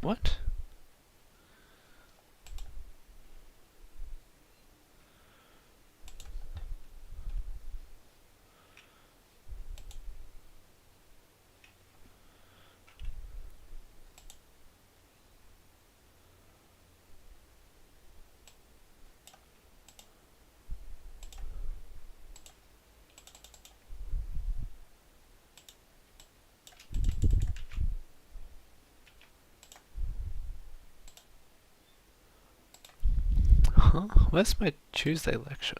What? Huh? Where's my Tuesday lecture?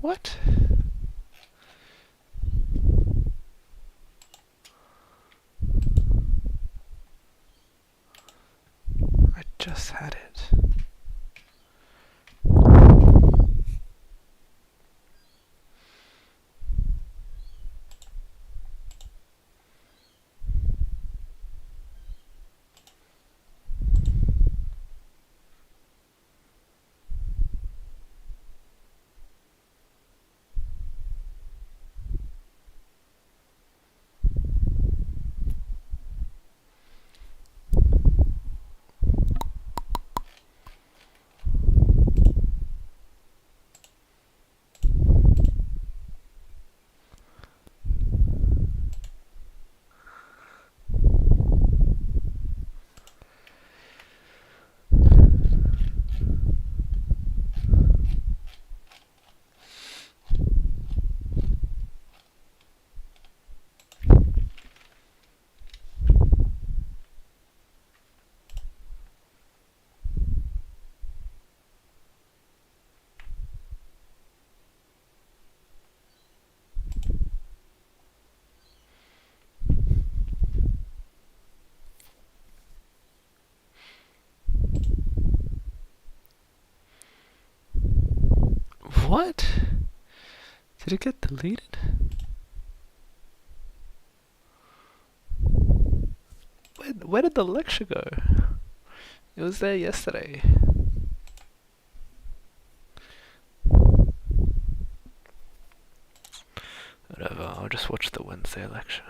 What? I just had it. What? Did it get deleted? Where did the lecture go? It was there yesterday. Whatever, I'll just watch the Wednesday lecture.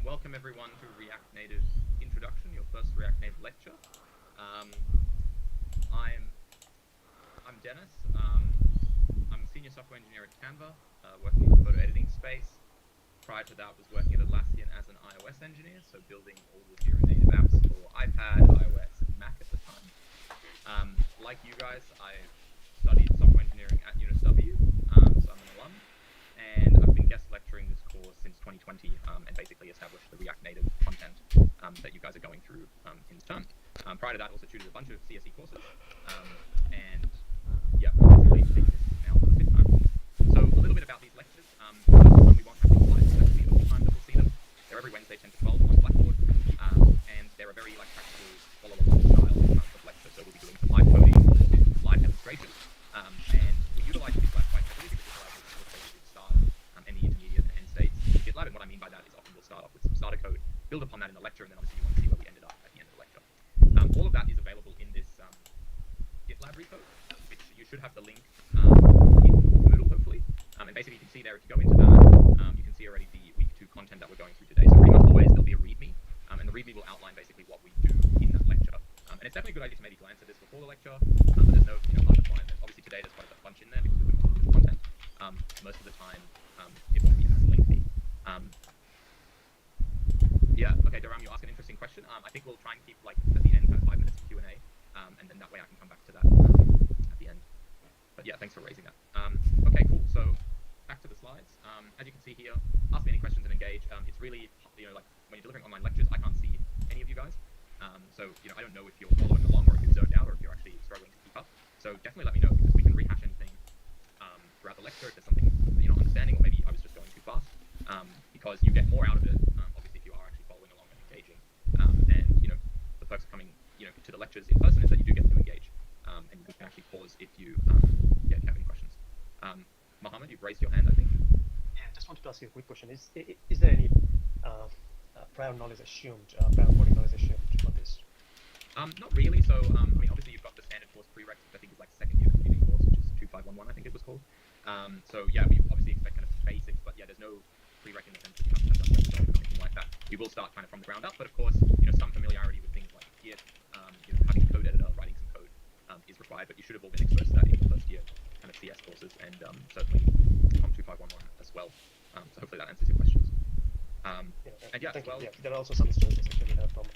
Welcome everyone to React Native Introduction, your first React Native lecture. I'm Dennis. I'm a senior software engineer at Canva, working in the photo editing space. Prior to that, was working at Atlassian as an iOS engineer, so building all the Zero native apps for iPad, iOS, and Mac at the time. Like you guys, I studied software engineering at UNSW, so I'm an alum. And I've been guest lecturing this course since 2020 and basically established the React Native content that you guys are going through in this term. Prior to that, also tutored a bunch of CSE courses. And yeah, basically taking this now for the 5th time. So a little bit about these lectures. We won't have these slides, so that'll be the only time that we'll see them. They're every Wednesday 10 to 12 on Blackboard. And they're a very practical follow-along style of lecture. So we'll be doing some live coding, live demonstrations. And we utilize GitLab quite heavily because it allows us to illustrate the start and the intermediate and end states in GitLab. And what I mean by that is often we'll start off with some starter code, build upon that in the lecture, and then obviously you want to see where we ended up at the end of the lecture. All of that is available in this GitLab repo, which you should have the link in Moodle, hopefully. And basically you can see there, if you go into that, you can see already the week 2 content that we're going through today. So pretty much always there'll be a README, and the README will outline basically what we do in that lecture. And it's definitely a good idea to maybe glance at this before the lecture, but there's no hard requirement. Obviously today there's quite a bunch in there because we're doing the content. Most of the time it won't be as lengthy. Yeah, okay, Dharam, you ask an interesting question. I think we'll try and keep, like, at the end, kind of 5 minutes of Q&A, and then that way I can come back to that at the end. But yeah, thanks for raising that. Okay, cool. So back to the slides. As you can see here, ask me any questions and engage. It's really, like when you're delivering online lectures, I can't see any of you guys. So, I don't know if you're following along or if you've zoned out or if you're actually struggling to keep up. So definitely let me know because we can rehash anything throughout the lecture if there's something that you're not understanding or maybe I was just going too fast. Because you get more out of it, obviously, if you are actually following along and engaging. And, the perks of coming, to the lectures in person is that you do get to engage. And you can actually pause if you, if you have any questions. Mohammed, you've raised your hand, I think. Yeah, just wanted to ask you a quick question. Is there any prior knowledge assumed, prior coding knowledge assumed for this? Not really. So, obviously you've got the standard course prereqs, which I think is like second year computing course, which is 2511, I think it was called. So yeah, we obviously expect kind of basics, but yeah, there's no prereq in the sense that you have to have done web development or anything like that. We will start kind of from the ground up, but of course, some familiarity with things like Git, having a code editor, writing some code is required, but you should have all been exposed to that in your first year kind of CS courses, and certainly from 2511 as well. So hopefully that answers your questions. And yeah, as well, yeah, there are also some stories actually from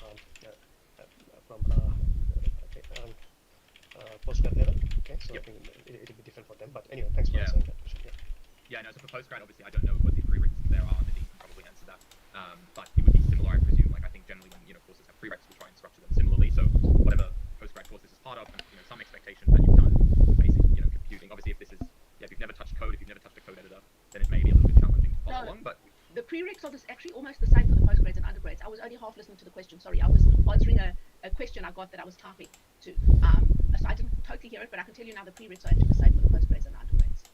postgrad level. Okay, so yep. I think it'll be different for them. But anyway, thanks for answering that question. Yeah, no, so for postgrad, obviously, I don't know what the prerequisites there are, and the dean can probably answer that. But it would be similar, I presume. Like, I think generally when, courses have prereqs, we try and structure them similarly. So whatever postgrad course this is part of, and, some expectation that you've done basic, computing. Obviously, if this is, if you've never touched code, if you've never touched a code editor, then it may be a little bit challenging to follow along, but... The prereqs are actually almost the same for the postgrads and undergrads. I was only half listening to the question. Sorry, I was answering a question I got that I was typing to. So I didn't totally hear it, but I can tell you now the prereqs are actually the same for the postgrads and undergrads.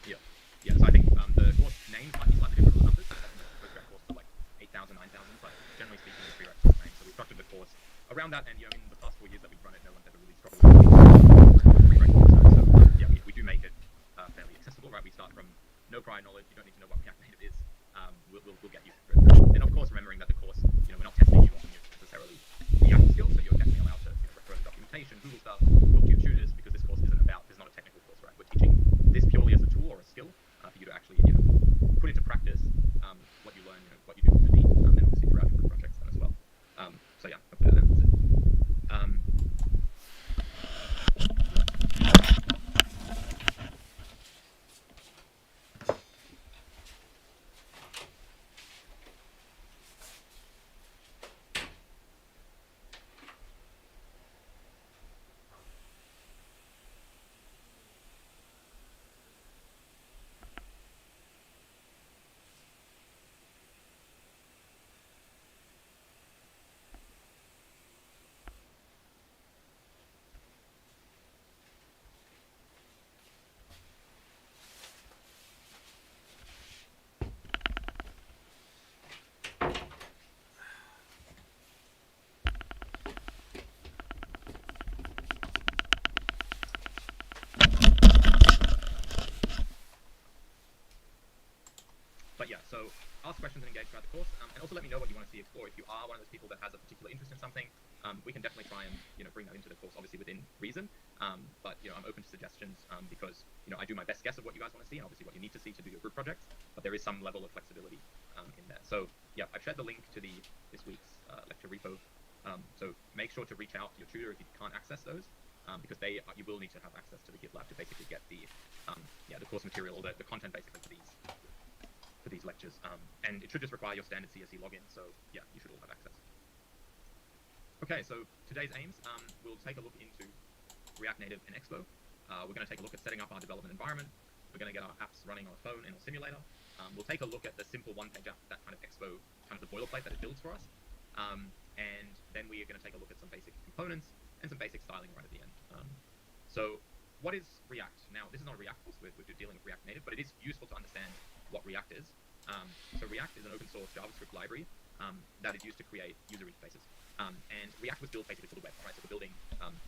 Yeah. Yeah, so I think the course names might be slightly different on the numbers. So postgrad courses are like 8,000, 9,000, but generally speaking, the prereqs are the same. So we structured the course around that, and, in the past 4 years that we've run it, no one's ever really struggled with prereq course. So yeah, we do make it fairly accessible, right? We start from no prior knowledge. You don't need to know what React Native is. We'll get you through it. And of course, remembering that the course, we're not testing you on necessarily React skills, so you're definitely allowed to refer to documentation, Google stuff, talk to your tutors, because this course isn't about, it's not a technical course, right? We're teaching this purely as a tool or a skill for you to actually, put into practice what you learn, what you do with the dean, and obviously throughout your group projects then as well. So yeah, hopefully that answers it. But yeah, so ask questions and engage throughout the course, and also let me know what you want to see explored. If you are one of those people that has a particular interest in something, we can definitely try and bring that into the course, obviously within reason. But I'm open to suggestions because I do my best guess of what you guys want to see and obviously what you need to see to do your group projects. But there is some level of flexibility in there. So yeah, I've shared the link to this week's lecture repo. So make sure to reach out to your tutor if you can't access those, because you will need to have access to the GitLab to basically get the course material or the content basically for these lectures, and it should just require your standard CSE login, so yeah, you should all have access. Okay, so today's aims, we'll take a look into React Native and Expo. We're going to take a look at setting up our development environment. We're going to get our apps running on a phone in our simulator. We'll take a look at the simple one-page app, that kind of Expo, kind of the boilerplate that it builds for us. And then we are going to take a look at some basic components and some basic styling right at the end. So what is React? Now, this is not a React course, we're dealing with React Native, but it is useful to understand what React is. So React is an open source JavaScript library that is used to create user interfaces. And React was built basically for the web, right? So for building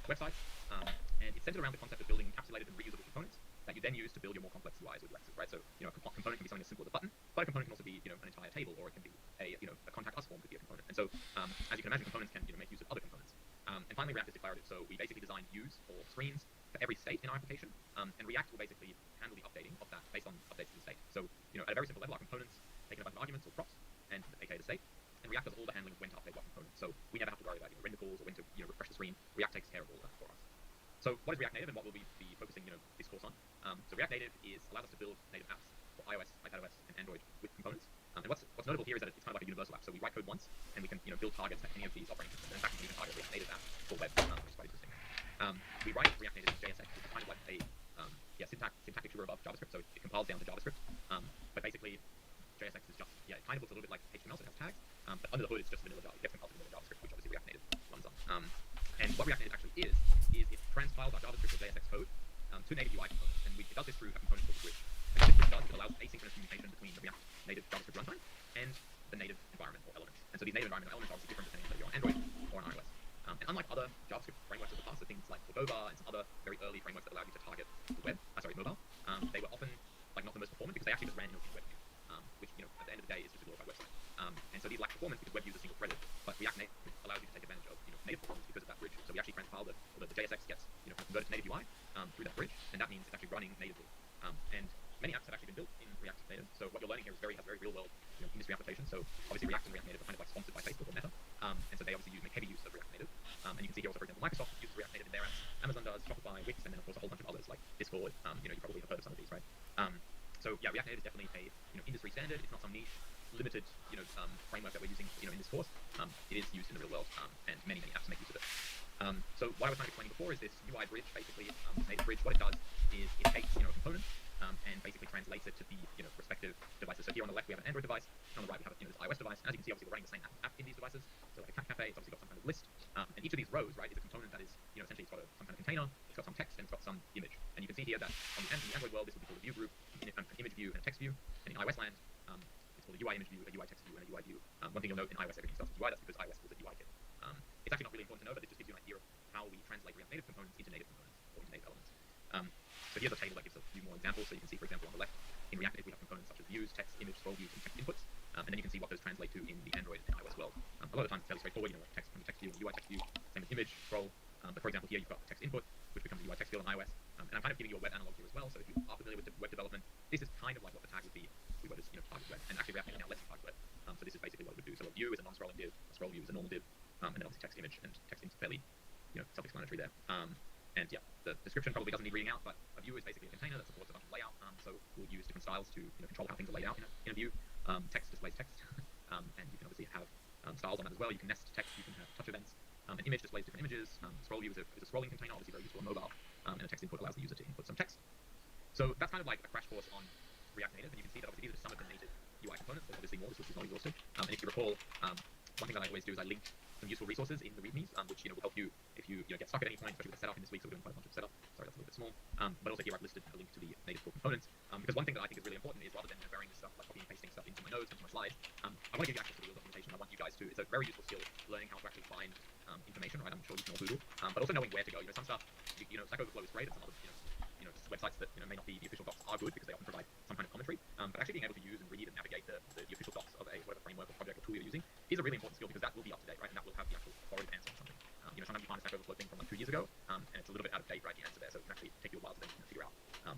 websites, and it's centered around the concept of building encapsulated and reusable components that you then use to build your more complex UIs or UXs, right? So a component can be something as simple as a button, but a component can also be an entire table, or it can be a contact us form could be a component. And so as you can imagine, components can make use of other components. And finally, React is declarative. So we basically design views or screens for every state in our application. And React will basically handle the updating of that based on updates to the state. So, at a very simple level, our components take a bunch of arguments or props and aka the state. And React does all the handling of when to update what component. So we never have to worry about render calls or when to refresh the screen. React takes care of all that for us. So what is React Native and what will we be focusing this course on? So React Native allows us to build native apps for iOS, iPadOS, and Android with components. And what's notable here is that it's kind of like a universal app. So we write code once and we can build targets at any of these operating systems. And in fact, we can even target React Native app for web, which is quite interesting. We write React Native in JSX, which is kind of like a syntactic sugar above JavaScript. So it compiles down to JavaScript. But basically, JSX is just it kind of looks a little bit like HTML, so it has tags. But under the hood, it's just vanilla Java. It gets compiled to vanilla JavaScript, which obviously React Native runs on. And what React Native actually is it transpiles our JavaScript or JSX code to native UI components. And it does this through a component called the bridge. And what this bridge does is it allows asynchronous communication between the React Native JavaScript runtime and the native environment or elements. And so these native environment elements are obviously different depending on whether you're on Android or on iOS. And unlike other JavaScript frameworks of the past, so things like Cordova and some other very early frameworks that allowed you to target mobile, they were often not the most performant because they actually just ran in WebView, which at the end of the day is just a glorified website. And so these lack performance because WebView is single threaded, but React Native allows you to take advantage of native performance because of that bridge. So we actually transpile the JSX gets converted to native UI through that bridge, and that means it's actually running natively. And many apps have actually been built in React Native. So what you're learning here has very real world industry applications. So obviously React and React Native are kind of like sponsored by Facebook or Meta, and so they obviously make heavy use of React Native. And you can see here also, for example, Microsoft uses React Native in their apps, Amazon does, Shopify, Wix, and then of course a whole bunch of others like Discord. You probably have heard of some of these, right? So yeah, React Native is definitely a industry standard. It's not some niche, limited framework that we're using in this course. It is used in the real world, and many apps make use of it. So what I was kind of explaining before is this UI bridge, basically, native bridge. What it does is it takes a component and basically translates it to the respective devices. So here on the left we have an Android device, and on the right we have this iOS device. And as you can see, obviously we're running the same app in these devices. So like a cat cafe, it's obviously got some kind of list, and each of these rows, right, is a component that is essentially it's got some kind of container, it's got some text, and it's got some image. And you can see here that on the Android world, this would be called a view group, an image view, and a text view. And in iOS land, it's called a UI image view, a UI text view, and a UI view. One thing you'll note in iOS, everything starts with UI. That's because iOS was a UI kit. It's actually not really important to know, but it just gives you an idea of how we translate React Native components into native components or into native elements. So here's a table that gives a few more examples. So you can see, for example, on the left, in React Native we have components such as views, text, image, scroll views, and text inputs. And then you can see what those translate to in the Android and iOS world. A lot of times it's fairly straightforward, like text from the text view and UI text view, same as image, scroll. But for example, here you've got the text input, which becomes a UI text field on iOS. And I'm kind of giving you a web analog here as well. So if you are familiar with web development, this is kind of like what the tag would be if we were to target web. And actually React Native now lets you target web. So this is basically what it would do. So a view is a non-scrolling div, a scroll view is a normal div, and then obviously text image, and text is fairly self-explanatory there. And yeah, the description probably doesn't need reading out, but a view is basically a container that supports a bunch of layout. So we'll use different styles to control how things are laid out in a view. Text displays text, and you can obviously have styles on that as well. You can nest text, you can have touch events. An image displays different images. Scroll view is a scrolling container, obviously very useful on mobile. And a text input allows the user to input some text. So that's kind of like a crash course on React Native, and you can see that obviously these are some of the native UI components. There's obviously more, this is not exhaustive. And if you recall, one thing that I always do is I link some useful resources in the readmes, which will help you if you get stuck at any point, especially with the setup in this week. So we're doing quite a bunch of setup. Sorry, that's a little bit small. But also here I've listed a link to the native core components, because one thing that I think is really important is rather than burying this stuff, like copying and pasting stuff into my notes, into my slides, I want to give you access to the real documentation. I want you guys to. It's a very useful skill, learning how to actually find information. Right, I'm sure you can all Google, but also knowing where to go. Some stuff, Stack Overflow is great, and some other websites that may not be the official docs are good because they often provide some kind of commentary. But actually being able to use and read and navigate the official docs of whatever framework or project or tool you're using is a really important skill, because that will be up to date, right? And that will have the actual authoritative answer on something. Sometimes you find a Stack Overflow thing from like 2 years ago, and it's a little bit out of date, right? The answer there, so it can actually take you a while to then figure out.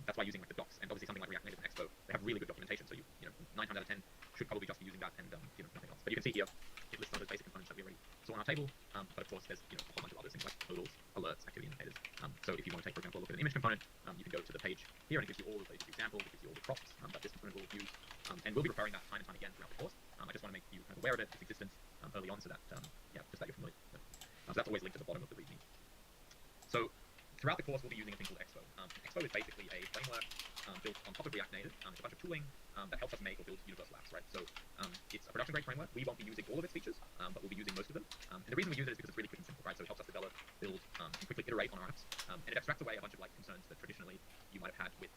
That's why using like the docs and obviously something like React Native and Expo, they have really good documentation. So 9 times out of 10 should probably just be using that and nothing else. But you can see here it lists some of those basic components that we already saw on our table. But of course there's a whole bunch of other things like modals, alerts, activity indicators. So if you want to take, for example, a look at an image component, you can go to the page here and it gives you all of those examples, it gives you all the props that this component will use, and we'll be referring that time and time again throughout the course. I just want to make you kind of aware of it, its existence early on, so that just that you're familiar with it. So that's always linked at the bottom of the README. So throughout the course we'll be using a thing called Expo. Expo is basically a framework built on top of React Native. It's a bunch of tooling that helps us make or build universal apps, right? So it's a production grade framework. We won't be using all of its features, but we'll be using most of them. And the reason we use it is because it's really quick and simple, right? So it helps us develop, build, and quickly iterate on our apps. And it abstracts away a bunch of like concerns that traditionally you might have had with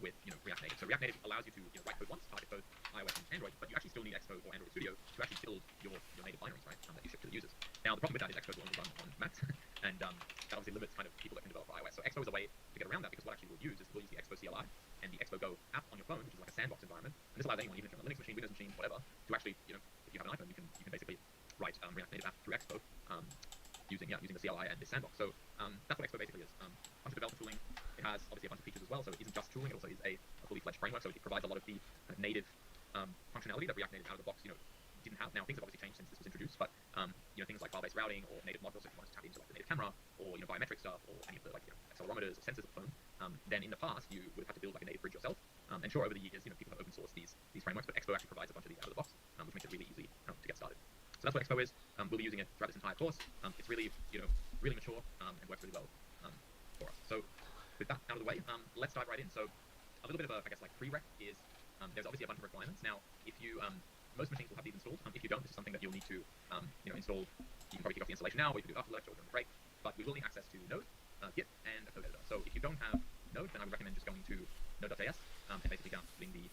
React Native. So React Native allows you to write code once, target both iOS and Android, but you actually still need Expo or Android Studio to actually build your native binaries, right? That you ship to the users. Now the problem with that is Expo will only run on Macs, and that obviously limits kind of people that can develop for iOS. So Expo is a way to get around that, because what actually we'll use is we'll use the Expo CLI and the Expo Go app on your phone, which is like a sandbox environment. And this allows anyone, even if you're on a Linux machine, Windows machine, whatever, to actually, if you have an iPhone, you can basically write React Native app through Expo. using the CLI and this sandbox. So that's what Expo basically is. A bunch of developer tooling. It has obviously a bunch of features as well. So it isn't just tooling; it also is a fully fledged framework. So it provides a lot of the native functionality that React Native out of the box, didn't have. Now things have obviously changed since this was introduced, but things like file-based routing or native modules, if you wanted to tap into like the native camera or biometric stuff or any of the accelerometers or sensors of the phone, then in the past you would have had to build like a native bridge yourself. And sure, over the years, people have open sourced these frameworks, but Expo actually provides a bunch of these out of the box, which makes it really easy to get started. So that's what Expo is. We'll be using it throughout this entire course. It's really really mature and works really well for us. So with that out of the way, let's dive right in. So a little bit of a prereq is there's obviously a bunch of requirements. Now, if you most machines will have these installed. If you don't, this is something that you'll need to install. You can probably kick off the installation now, or you can do it after lecture or during the break. But we will need access to Node, Git, and a code editor. So if you don't have Node, then I would recommend just going to node.js and basically downloading the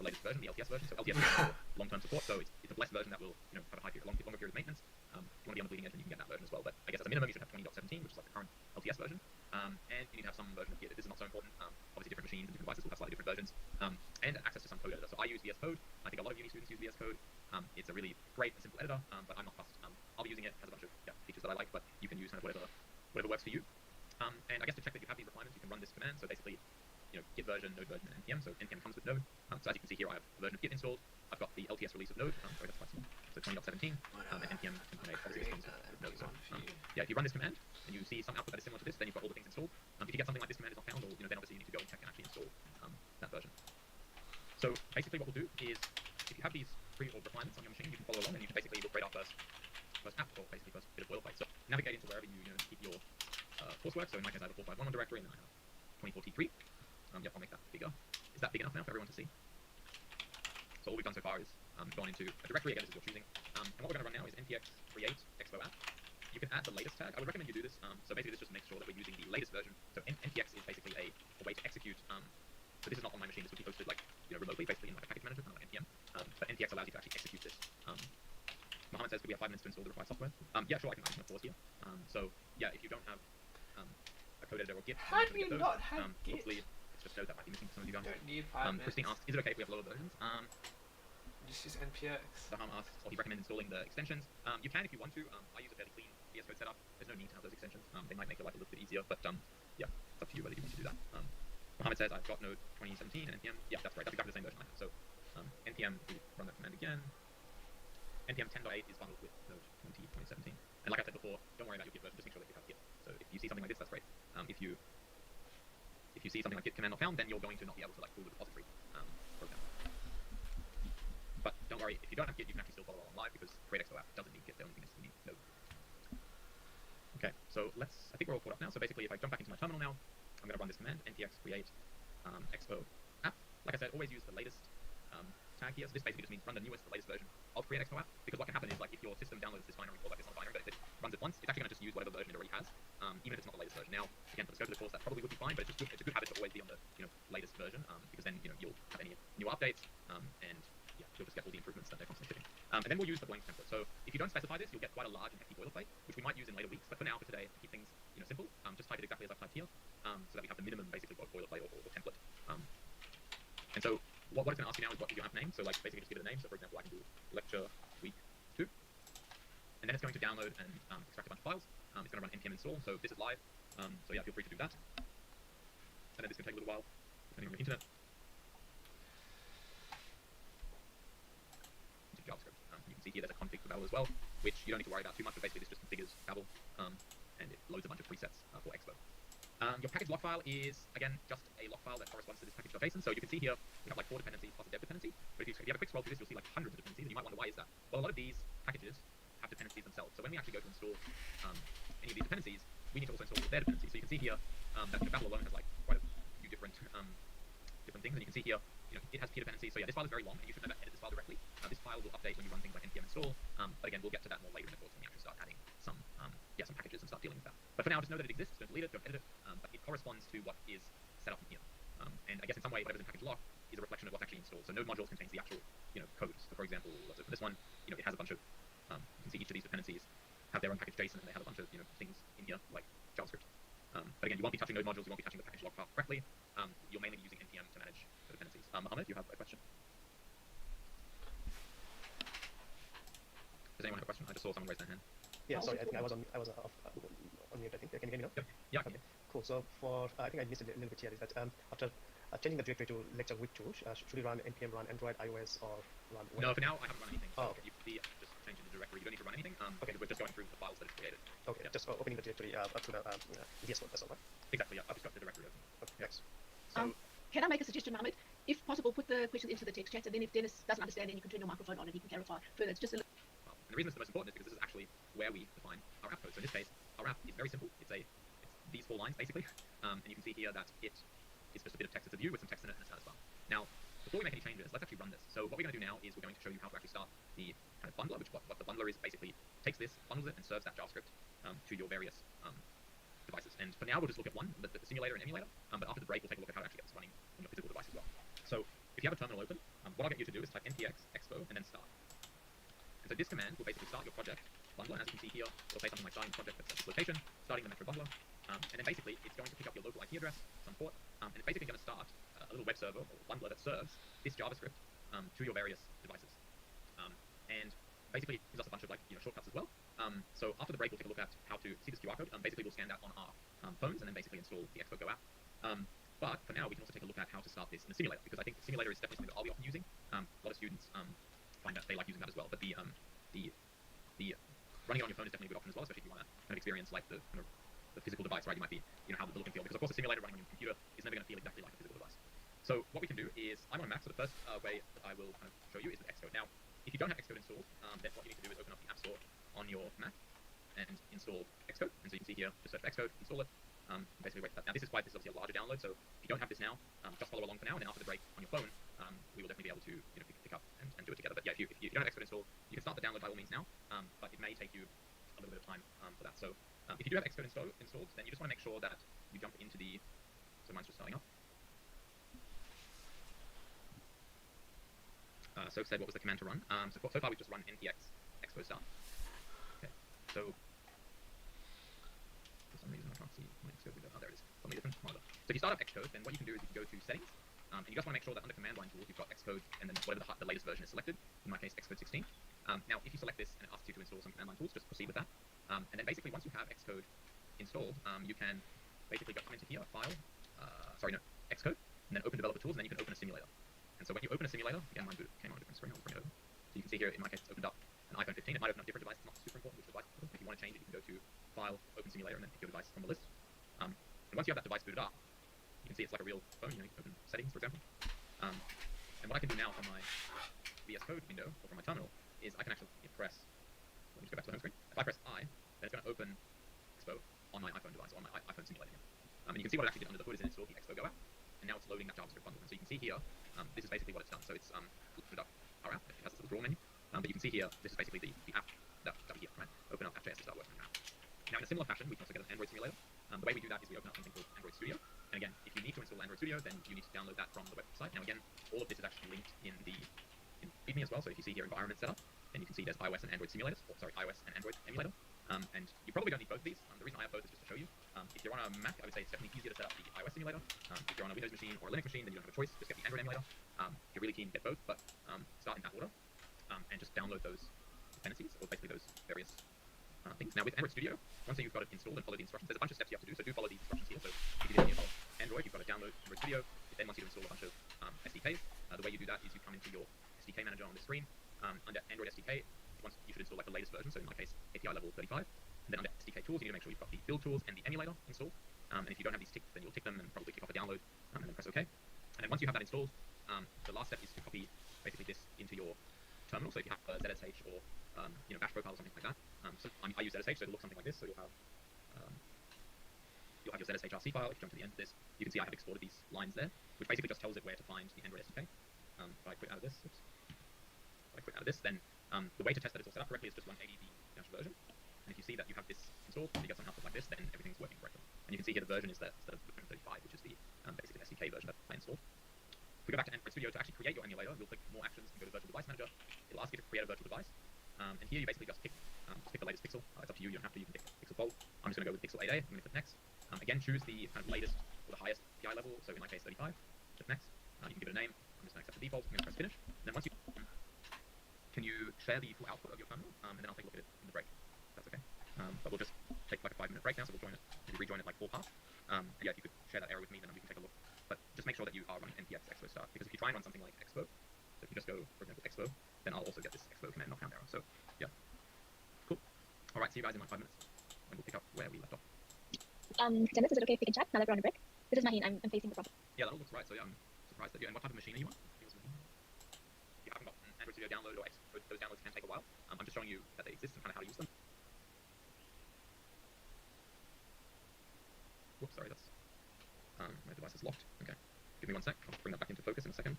latest version, the LTS version. So LTS is for long-term support. So it's a blessed version that will have a longer period of maintenance. If you want to be on the bleeding edge, then you can get that version as well. But I guess as a minimum, you should have 20.17, which is like the current LTS version. And you need to have some version of Git. This is not so important. Obviously, different machines and different devices will have slightly different versions. And access to some code editor. So I use VS Code. I think a lot of uni students use VS Code. It's a really great and simple editor, but I'm not fussed. I'll be using it. It has a bunch of features that I like, but you can use kind of whatever works for you. And I guess to check that you have these requirements, you can run this command. So basically, Git version, Node version, and npm. So npm comes with Node. So as you can see here, I have a version of Git installed. I've got the LTS release of Node. Sorry, that's quite small. So 20.17. And npm obviously comes with Node. So if you run this command and you see some output that is similar to this, then you've got all the things installed. If you get something like this command is not found, or then obviously you need to go and check and actually install that version. So basically, what we'll do is, if you have these requirements on your machine, you can follow along, and you can basically will create our first app, or basically first bit of boilerplate. So navigate into wherever you keep your coursework. So in my case, I have a 4511 directory, and then I have 24t3. Yep, I'll make that bigger. Is that big enough now for everyone to see? So all we've done so far is gone into a directory. Again, this is your choosing. And what we're going to run now is npx create expo app. You can add the latest tag. I would recommend you do this. So basically, this just makes sure that we're using the latest version. So npx is basically a way to execute. So this is not on my machine. This would be hosted remotely, basically in like a package manager, kind of like npm. But npx allows you to actually execute this. Mohammed says, "Could we have 5 minutes to install the required software?" Yeah, sure. I can pause here. So yeah, if you don't have a code editor or Git, how do you not have Git? Hopefully, it's just Node that might be missing for some of you guys. Don't need 5 minutes. Christine asks, "Is it okay if we have lower versions?" Just use npx. Saham asks, or he recommends installing the extensions. You can if you want to. I use a fairly clean VS Code setup. There's no need to have those extensions. They might make your life a little bit easier, but yeah, it's up to you whether you want to do that. Mohammed says, I've got Node 2017 and npm. Yeah, that's right. That's exactly the same version I have. So npm, we run that command again. npm 10.8 is bundled with Node 2017. And like I said before, don't worry about your Git version. Just make sure that you have Git. So if you see something like this, that's great. If you see something like Git command not found, then you're going to not be able to pull the repository, for example. But don't worry, if you don't have Git, you can actually still follow along live because Create Expo app doesn't need Git. The only thing is we need Node. Okay, so I think we're all caught up now. So basically, if I jump back into my terminal now, I'm going to run this command, npx create expo app. Like I said, always use the latest tag here. So this basically just means run the newest, the latest version of create expo app. Because what can happen is, if your system downloads this binary, or it's not binary, but if it runs it once, it's actually going to just use whatever version it already has, even if it's not the latest version. Now, again, for the scope of the course, that probably would be fine, but it's a good habit to always be on the latest version, because then you'll have any new updates, and yeah, you'll just get all the improvements that they're constantly hitting. And then we'll use the blank template. So if you don't specify this, you'll get quite a large and hefty boilerplate, which we might use in later weeks. But for now, for today, to keep things simple, just type it exactly as I've typed here, so that we have the minimum basically boilerplate or template. And so what it's going to ask you now is what is your app name. So basically just give it a name. So for example, I can do lecture week 2, and then it's going to download and extract a bunch of files. It's going to run npm install. So this is live. So yeah, feel free to do that. And then this can take a little while, depending on your internet. JavaScript. You can see here there's a config for Babel as well, which you don't need to worry about too much, but basically this just configures Babel, and it loads a bunch of presets for Expo. Your package log file is, again, just a log file that corresponds to this package.json. So you can see here we have 4 dependencies plus a dev dependency. But if you have a quick scroll through this, you'll see hundreds of dependencies, and you might wonder why is that. Well, a lot of these packages have dependencies themselves. So when we actually go to install any of these dependencies, we need to also install their dependencies. So you can see here that Babel alone has quite a few different things, and you can see here it has peer dependencies. So yeah, this file is very long, and you should never edit this file directly. This file will update when you run things like npm install. But again, we'll get to that more later in the course when we actually start adding some packages and start dealing with that. But for now, just know that it exists. Don't delete it. Don't edit it. But it corresponds to what is set up in here. And I guess in some way, whatever's in package lock is a reflection of what's actually installed. So node modules contains the actual code. So for example, let's open this one. It has a bunch of you can see each of these dependencies have their own package JSON, and they have a bunch of things in here like JavaScript. But again, you won't be touching node modules. You won't be touching the package log file directly. You'll mainly be using npm to manage the dependencies. Mohammed, you have a question? Does anyone have a question? I just saw someone raise their hand. Yeah, Oh, sorry, I think cool. I was off, on mute. I think. Can you hear me now? Yep. Yeah, I can Okay, cool. So for I think I missed a little bit here. Is that after changing the directory to lecture with tool, should we run npm run Android, iOS, or run web? No, for now I haven't run anything. So Oh, okay. you can see I've just changed the directory. You don't need to run anything. Okay. We're just going through the files that it's created. Okay, Yeah. just opening the directory up to the VS Code. That's all, right? Exactly. Yeah. I've just got the directory open. Okay, thanks. So Can I make a suggestion, Mohammed? If possible, put the questions into the text chat, and then if Dennis doesn't understand, then you can turn your microphone on and he can clarify further. It's just a little. well, and the reason it's the most important is because this is actually where we define our app code. So in this case, our app is very simple. It's these 4 lines basically, and you can see here that it is just a bit of text. It's a view with some text in it and a status bar. Now, before we make any changes, let's actually run this. So what we're going to do now is we're going to show you how to actually start the kind of bundler, which what the bundler is basically takes this, bundles it, and serves that JavaScript to your various devices. And for now, we'll just look at one, the simulator and emulator. But after the break, we'll take a look at how to actually get this running on your physical device as well. So if you have a terminal open, what I'll get you to do is type npx expo and then start. And so this command will basically start your project bundler. As you can see here, it'll say something like starting the project at this location, starting the metro bundler, and then basically it's going to pick up your local IP address, some port, and it's basically going to start a little web server or bundler that serves this JavaScript to your various devices. And basically it gives us a bunch of shortcuts as well. So after the break, we'll take a look at how to see this QR code. Basically, we'll scan that on our phones and then basically install the Expo Go app. But for now, we can also take a look at how to start this in the simulator, because I think the simulator is definitely something that I'll be often using. A lot of students find that they like using that as well. But the running it on your phone is definitely a good option as well, especially if you want to kind of experience like the kind of the physical device, right? You might be, how the look and feel, because of course a simulator running on your computer is never going to feel exactly like a physical device. So what we can do is, I'm on a Mac, so the first way that I will kind of show you is with Xcode. Now, if you don't have Xcode installed, then what you need to do is open up the App Store on your Mac and install Xcode. And so you can see here, just search for Xcode, install it, basically wait for that. Now this is obviously a larger download, so if you don't have this now, just follow along for now, and then after the break on your phone, we will definitely be able to pick up and do it together. But yeah, if you don't have Xcode installed, you can start the download by all means now, but it may take you a little bit of time for that. So if you do have Xcode installed, then you just want to make sure that you jump into the, so mine's just starting up. So said, what was the command to run? So far we've just run npx expo start. Okay, so for some reason I can't see my Xcode window. Oh, there it is. Something different. So if you start up Xcode, then what you can do is you can go to settings, and you just want to make sure that under command line tools you've got Xcode, and then whatever the latest version is selected. In my case, Xcode 16. Now, if you select this and it asks you to install some command line tools, just proceed with that. And then basically once you have Xcode installed, you can basically come into here, file, Xcode, and then open developer tools, and then you can open a simulator. And so when you open a simulator, again, mine came on a different screen, I'll bring it over. So you can see here, in my case, it's opened up an iPhone 15. It might open up a different device. It's not super important which device. If you want to change it, you can go to File, Open Simulator, and then pick your device from the list. And once you have that device booted up, you can see it's like a real phone. You can open settings, for example. And what I can do now from my VS Code window, or from my terminal, is I can actually press, let me just go back to the home screen. If I press I, then it's going to open Expo on my iPhone device, or on my iPhone simulator. And you can see what it actually did under the hood is it installed the Expo Go app. And now it's loading that JavaScript bundle. And so you can see here, this is basically what it's done. So it's opened up our app. It has this little draw menu. But you can see here, this is basically the app that we here, right? Open up app.js to start working on that. Now, in a similar fashion, we can also get an Android simulator. The way we do that is we open up something called Android Studio. And again, if you need to install Android Studio, then you need to download that from the website. Now, again, all of this is actually linked in README as well. So if you see here environment setup, then you can see there's iOS and Android simulators, or sorry, iOS and Android emulator. And you probably don't need both of these. The reason I have both is just to show you. If you're on a Mac, I would say it's definitely easier to set up the iOS simulator. If you're on a Windows machine or a Linux machine, then you don't have a choice. Just get the Android emulator. If you're really keen, get both, but start in that order and just download those dependencies, or basically those various things. Now with Android Studio, once you've got it installed and follow the instructions, there's a bunch of steps you have to do, so do follow these instructions here. So if you did any of Android, you've got to download Android Studio. It then wants you to install a bunch of SDKs. The way you do that is you come into your SDK manager on the screen. Under Android SDK, you should install like the latest version, so in my case, API level 35. And then under SDK tools, you need to make sure you've got the build tools and the emulator installed. And if you don't have these ticked, then you'll tick them and probably kick off a download, and then press OK. And then once you have that installed, the last step is to copy basically this into your terminal. So if you have a ZSH or bash profile or something like that. So I use ZSH, so it'll look something like this. So you'll have your ZSHRC file. If you jump to the end of this, you can see I have exported these lines there, which basically just tells it where to find the Android SDK. If I quit out of this, then the way to test that it's all set up correctly is just run adb-version. And if you see that you have this installed, and you get some output like this, then everything's working correctly. And you can see here the version is there instead of 35, which is the basically SDK version that I installed. If we go back to Android Studio, to actually create your emulator, you'll click More Actions and go to Virtual Device Manager. It'll ask you to create a virtual device. And here you basically just pick the latest pixel. It's up to you, you don't have to, you can pick Pixel Bold. I'm just going to go with Pixel 8a, I'm going to click Next. Again, choose the kind of latest or the highest PI level, so in my case 35. Click Next. You can give it a name. I'm just going to accept the default. I'm going to press Finish. And then once you... Can you share the full output of your terminal? And then I'll take a look at it in the break. That's okay. share that error with me, then we can take a look. But just make sure that you are running npx expo start, because if you try and run something like expo, so if you just go, for example, expo, then I'll also get this expo command knockdown error. So yeah, cool. All right, see you guys in like 5 minutes, and we'll pick up where we left off. Dennis, is it okay if we can chat now that we're on a break? This is Maheen. I'm facing the problem. Yeah, that all looks right. So yeah, I'm surprised that you. And what type of machine are you on? You haven't got an Android Studio download or expo, those downloads can take a while. I'm just showing you that they exist and kind of how to use them. Whoops, sorry, that's my device is locked. Okay, give me 1 sec. I'll bring that back into focus in a second.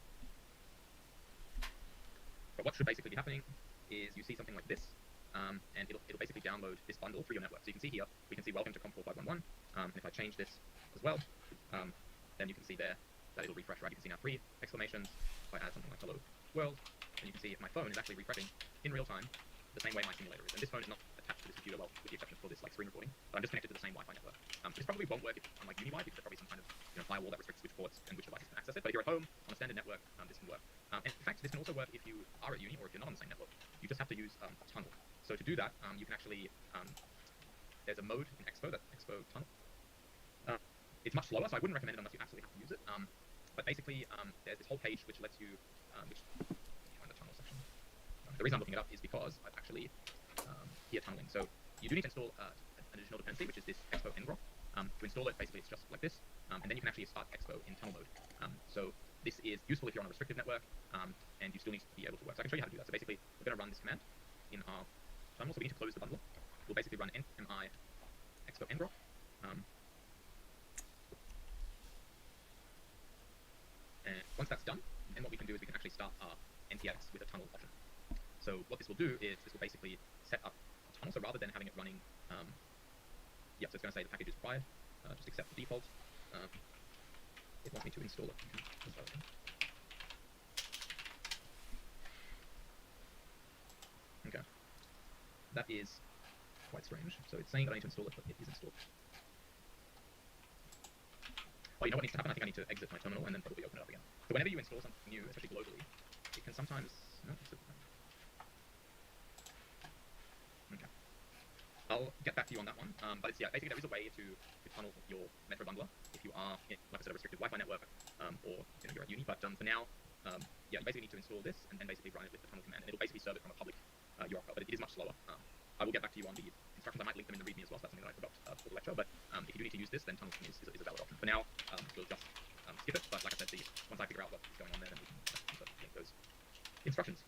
But what should basically be happening is you see something like this, and it'll basically download this bundle through your network. So you can see here, we can see welcome to COM4511. And if I change this as well, then you can see there that it'll refresh, right? You can see now 3 exclamations. If I add something like hello world, and you can see if my phone is actually refreshing in real time the same way my simulator is. And this phone is not attached to this computer, well, with the exception for this like screen recording, but I'm just connected to the same Wi-Fi network. This probably won't work if on like UniWi, because there's probably some kind of firewall that restricts which ports and which devices can access it. But if you're at home on a standard network, this can work. And in fact, this can also work if you are at uni or if you're not on the same network. You just have to use a tunnel. So to do that, you can actually there's a mode in Expo, that's Expo tunnel. It's much slower, so I wouldn't recommend it unless you absolutely have to use it. But basically, there's this whole page which lets you, which find the tunnel section. The reason I'm looking it up is because I've actually here tunneling. So you do need to install an additional dependency, which is this Expo ngrok. To install it, basically it's just like this, and then you can actually start Expo in tunnel mode. So this is useful if you're on a restricted network, and you still need to be able to work. So I can show you how to do that. So basically, we're going to run this command in our terminal. So we need to close the bundle. We'll basically run nmi Expo ngrok. And once that's done, then what we can do is we can actually start our NTX with a tunnel option. So what this will do is this will basically set up a tunnel. So rather than having it running, so it's going to say the package is required, just accept the default. It wants me to install it. Okay. That is quite strange. So it's saying that I need to install it, but it is installed. Oh, you know what needs to happen? I think I need to exit my terminal and then probably open it up again. So whenever you install something new, especially globally, it can sometimes... No, okay. I'll get back to you on that one. But it's, yeah, basically there is a way to tunnel your Metro bundler if you are in, like I said, a restricted Wi-Fi network, or you're at uni. But for now, yeah, you basically need to install this and then basically run it with the tunnel command, and it'll basically serve it from a public URL, but it is much slower. I will get back to you on the instructions. I might link them in the README as well, so that's something that I forgot for the lecture. But if you do need to use this, then tunnel is a valid option. For now, we'll just skip it. But like I said, once I figure out what's going on there, then we can link those instructions.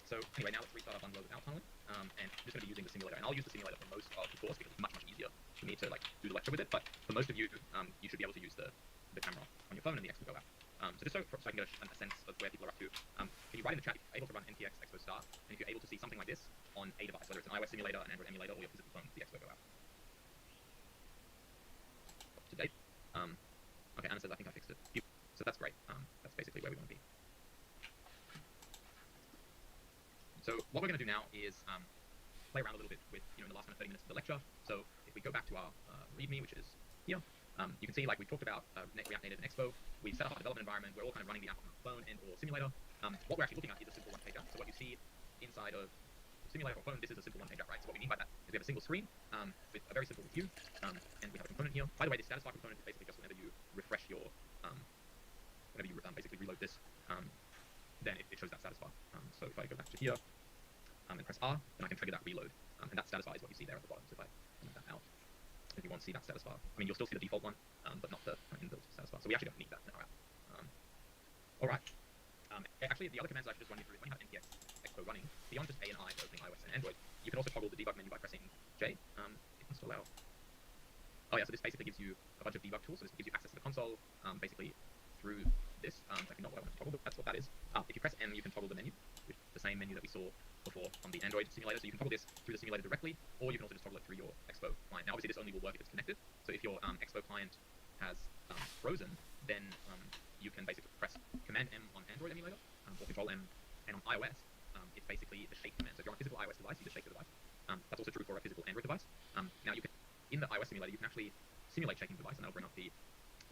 So anyway, now let's restart our bundler without tunneling. And I'm just going to be using the simulator, and I'll use the simulator for most of the course because it's much easier for me to like do the lecture with it. But for most of you, you should be able to use the camera on your phone and the Expo Go app. So just so I can get a sense of where people are up to, can you write in the chat if you're able to run NTX Expo Start, and if you're able to see something like this on a device, whether it's an iOS simulator, an Android emulator, or your physical phone with the Expo Go app. Up to date. Okay, Anna says I think I fixed it. So that's great. That's basically where we want to be. So what we're going to do now is play around a little bit with, in the last kind of 30 minutes of the lecture. So if we go back to our README, which is here, you can see like we talked about React Native and Expo. We've set up our development environment. We're all kind of running the app on the phone and or simulator. What we're actually looking at is a simple one-page app. So what you see inside of simulator or phone, this is a simple one-page app, right? So what we mean by that is we have a single screen with a very simple view, and we have a component here. By the way, this satisfy component is basically just whenever you refresh your, whenever you basically reload this, then it shows that satisfy. So if I go back to here and press R, then I can trigger that reload, and that satisfy is what you see there at the bottom. So if I comment that out, if you want to see that satisfy, I mean, you'll still see the default one, but not the inbuilt satisfy. So we actually don't need that in our app. All right. Actually, the other commands I should just run you through, when you have npx expo running, beyond just A and I for opening iOS and Android, you can also toggle the debug menu by pressing J. It wants to allow. Oh yeah, so this basically gives you a bunch of debug tools. So this gives you access to the console, basically through this. It's actually not what I wanted to toggle, but that's what that is. If you press M, you can toggle the menu, which is the same menu that we saw before on the Android simulator. So you can toggle this through the simulator directly, or you can also just toggle it through your Expo client. Now, obviously, this only will work if it's connected. So if your Expo client has frozen, then you can basically press Command M on Android emulator, or Control M, and on iOS, it's basically the shake command. So if you're on a physical iOS device, you just shake the device. That's also true for a physical Android device. Now, you can, in the iOS simulator, you can actually simulate shaking the device, and that'll bring up the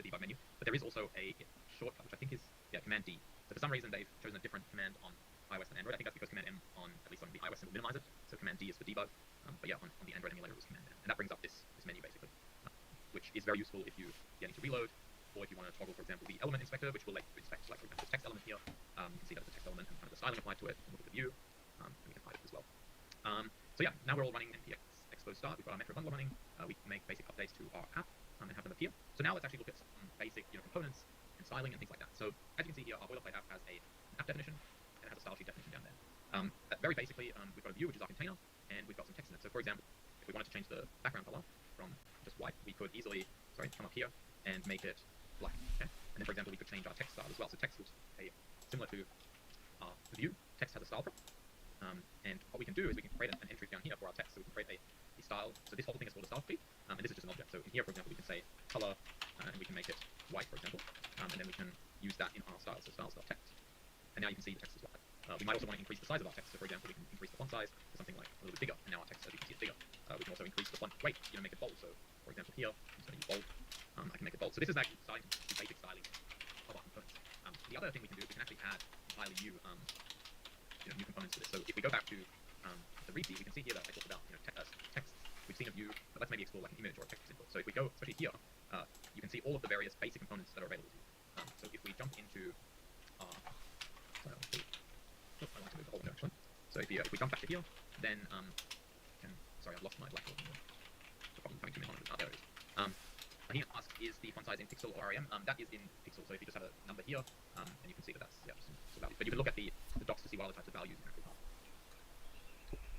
debug menu. But there is also a shortcut, which I think is Command D. So for some reason, they've chosen a different command on iOS and Android. I think that's because Command M on, at least on the iOS, will minimize it. So Command D is for debug. But yeah, on the Android emulator, it was Command M. And that brings up this menu, basically, which which is very useful if you need to reload, or if you want to toggle, for example, the element inspector, which will let you inspect, like, for example, this text element here. You can see that it's a text element and kind of the styling applied to it. Look at the view, and we can hide it as well. So yeah, now we're all running npx expose start. We've got our metro bundler running. We can make basic updates to our app and have them appear. So now let's actually look at some basic components and styling and things like that. So as you can see here, our boilerplate app has an app definition and it has a style sheet definition down there. Very basically, we've got a view, which is our container, and we've got some text in it. So for example, if we wanted to change the background color from just white, we could easily, come up here and make it black. Okay? And then, for example, we could change our text style as well. So text looks similar to the view. Text has a style prop. And what we can do is we can create an entry down here for our text. So we can create a style. So this whole thing is called a style feed, and this is just an object. So in here, for example, we can say color, and we can make it white, for example, and then we can use that in our style. So style.text. And now you can see the text is white. We might also want to increase the size of our text. So for example, we can increase the font size to something like a little bit bigger, and now our text, as you can see, is bigger. We can also increase the font weight, make it bold. So for example, here, I'm just going to use bold. I can make it bold. So this is actually starting to do basic styling of our components. The other thing we can do is we can actually add entirely new new components to this. So if we go back to the read view, we can see here that I talked about text. We've seen a view, but let's maybe explore like an image or a text input. So if we go, especially here, you can see all of the various basic components that are available to you. So if we jump into, I like to move the whole window actually. So if we jump back to here, then sorry, I've lost my blackboard. The problem having too many monitors. There it is. Here asks, is the font size in pixel or rem? That is in pixel. So if you just have a number here, and you can see that that's just a value. But you can look at the docs to see what other types of values you can actually have.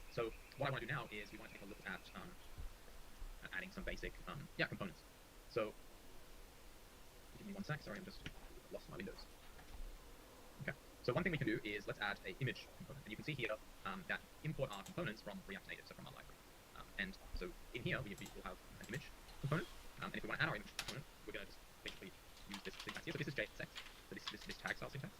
So what I want to do now is we want to take a look at adding some basic components. So give me one sec. Sorry, I've lost my windows. Okay. So one thing we can do is let's add an image component, and you can see here that import our components from React Native, so from our library. And so in here we will have an image component. And if we want to add our image component, we're going to just basically use this syntax here. So this is JSX, so this tag style syntax.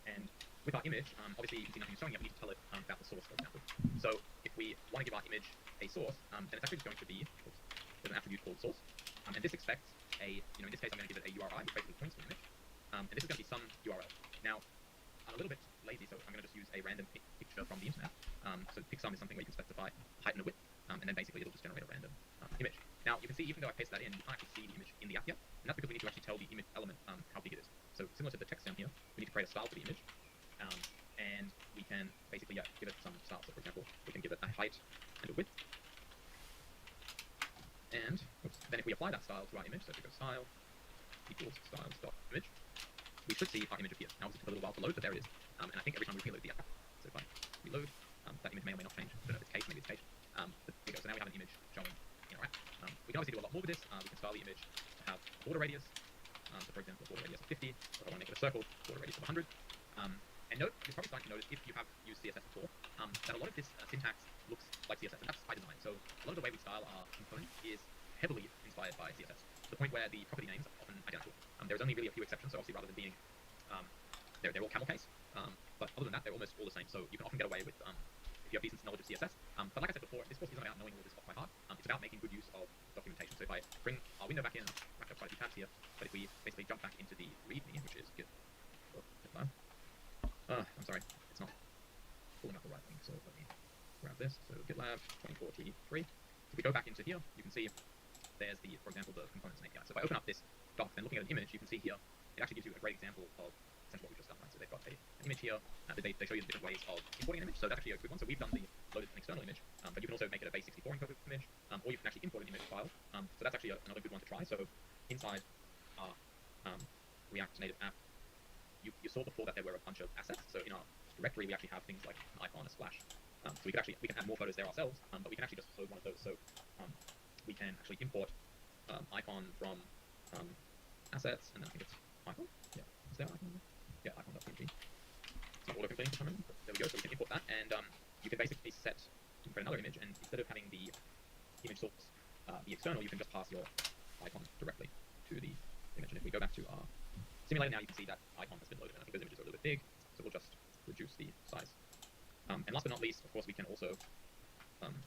And with our image, obviously you can see nothing showing yet. We need to tell it about the source, for example. So if we want to give our image a source, then it's actually going to be with an attribute called source. And this expects in this case I'm going to give it a URI, which basically points to the image. And this is going to be some URL. Now, I'm a little bit lazy, so I'm going to just use a random picture from the internet. So picsum is something where you can specify height and a width, and then basically it'll just generate a random image. Now, you can see, even though I pasted that in, you can't actually see the image in the app yet, and that's because we need to actually tell the image element how big it is. So similar to the text down here, we need to create a style for the image, and we can basically give it some style. So for example, we can give it a height and a width, and then if we apply that style to our image, so if we go style equals styles.image, we should see our image appear. Now, it took a little while to load, but there it is. And I think every time we reload the app, so if I reload, that image may or may not change. I don't know if it's cached, maybe it's cached. But there we go. So now we have an image showing in our app. We can obviously do a lot more with this. We can style the image to have a border radius. So for example, a border radius of 50. So if I want to make it a circle, border radius of 100. And note, you're probably starting to notice, if you have used CSS before, that a lot of this syntax looks like CSS, and that's by design. So a lot of the way we style our components is heavily inspired by CSS, to the point where the property names are often identical. There's only really a few exceptions, so obviously rather than being, they're all camel case, but other than that, they're almost all the same. So you can often get away with, if you have decent knowledge of CSS. But like I said before, this course isn't about knowing all this off by heart. It's about making good use of documentation. So if I bring our window back in, I've racked up quite a few tabs here, but if we basically jump back into the README, which is GitLab, I'm sorry, it's not pulling up the right thing, so let me grab this. So GitLab 24T3. If we go back into here, you can see there's for example, the components and API. So if I open up this doc, then looking at an image, you can see here, it actually gives you a great example of essentially what we've just done. Right? So they've got an image here, they show you the different ways of importing an image, so that's actually a good one. So we've done the loaded an external image, but you can also make it a base64 encoded image, or you can actually import an image file. So that's actually another good one to try. So inside our React Native app, you saw before that there were a bunch of assets. So in our directory, we actually have things like an icon, a splash. So we can add more photos there ourselves, but we can actually just load one of those. So we can actually import icon from assets, and then I think it's icon. Yeah, is there icon? Yeah, icon.png. It's not auto-completing for some reason, but there we go. So we can import that, and you can basically create another image, and instead of having the image source be external, you can just pass your icon directly to the image. And if we go back to our simulator now, you can see that icon has been loaded, and I think those images are a little bit big, so we'll just reduce the size. And last but not least, of course, we can also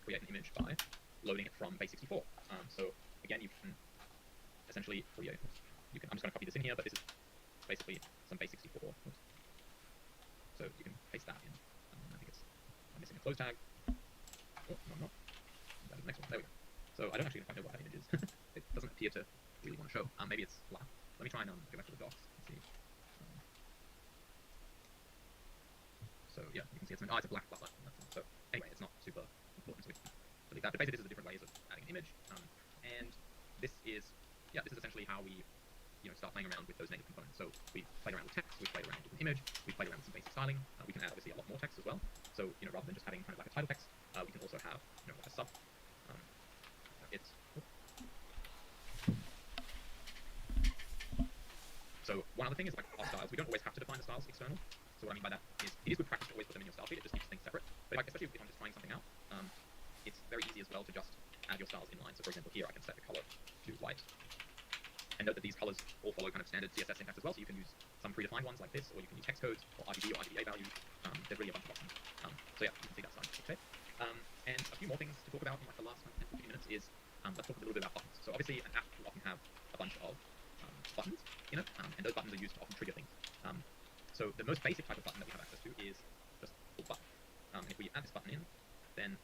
create an image by loading it from base64. So again, you can essentially create. I'm just going to copy this in here, but this is basically some base64. Oops. So you can paste that in. I think I'm missing a close tag. Oh, no, I'm not. That is the next one. There we go. So I don't actually quite know what that image is. doesn't appear to really want to show. Maybe it's black. Let me try and go back to the docs and see. So yeah, you can see it's a black plus icon. So anyway, it's not super important. So we can delete that. But basically, this is the different ways of adding an image. And this is essentially how we start playing around with those native components. So we've played around with text, we've played around with an image, we've played around with some basic styling. We can add obviously a lot more text as well. So rather than just having kind of like a title text, we can also have like a sub. It's So one other thing is like our styles. We don't always have to define the styles external. So what I mean by that is it is good practice to always put them in your style feed. It just keeps things separate. But especially if I'm just trying something out, it's very easy as well to just add your styles inline. So for example, here I can set the color to white. And note that these colors all follow kind of standard CSS syntax as well. So you can use some predefined ones like this, or you can use hex codes, or RGB or RGBA values. There's really a bunch of options. So yeah, you can see that side. Okay. And a few more things to talk about in like the last 10 15 minutes is let's talk a little bit about buttons. So obviously an app will often have a bunch of buttons in it, and those buttons are used to often trigger things. So the most basic type of button that we have access to is just a button. And if we add this button in, then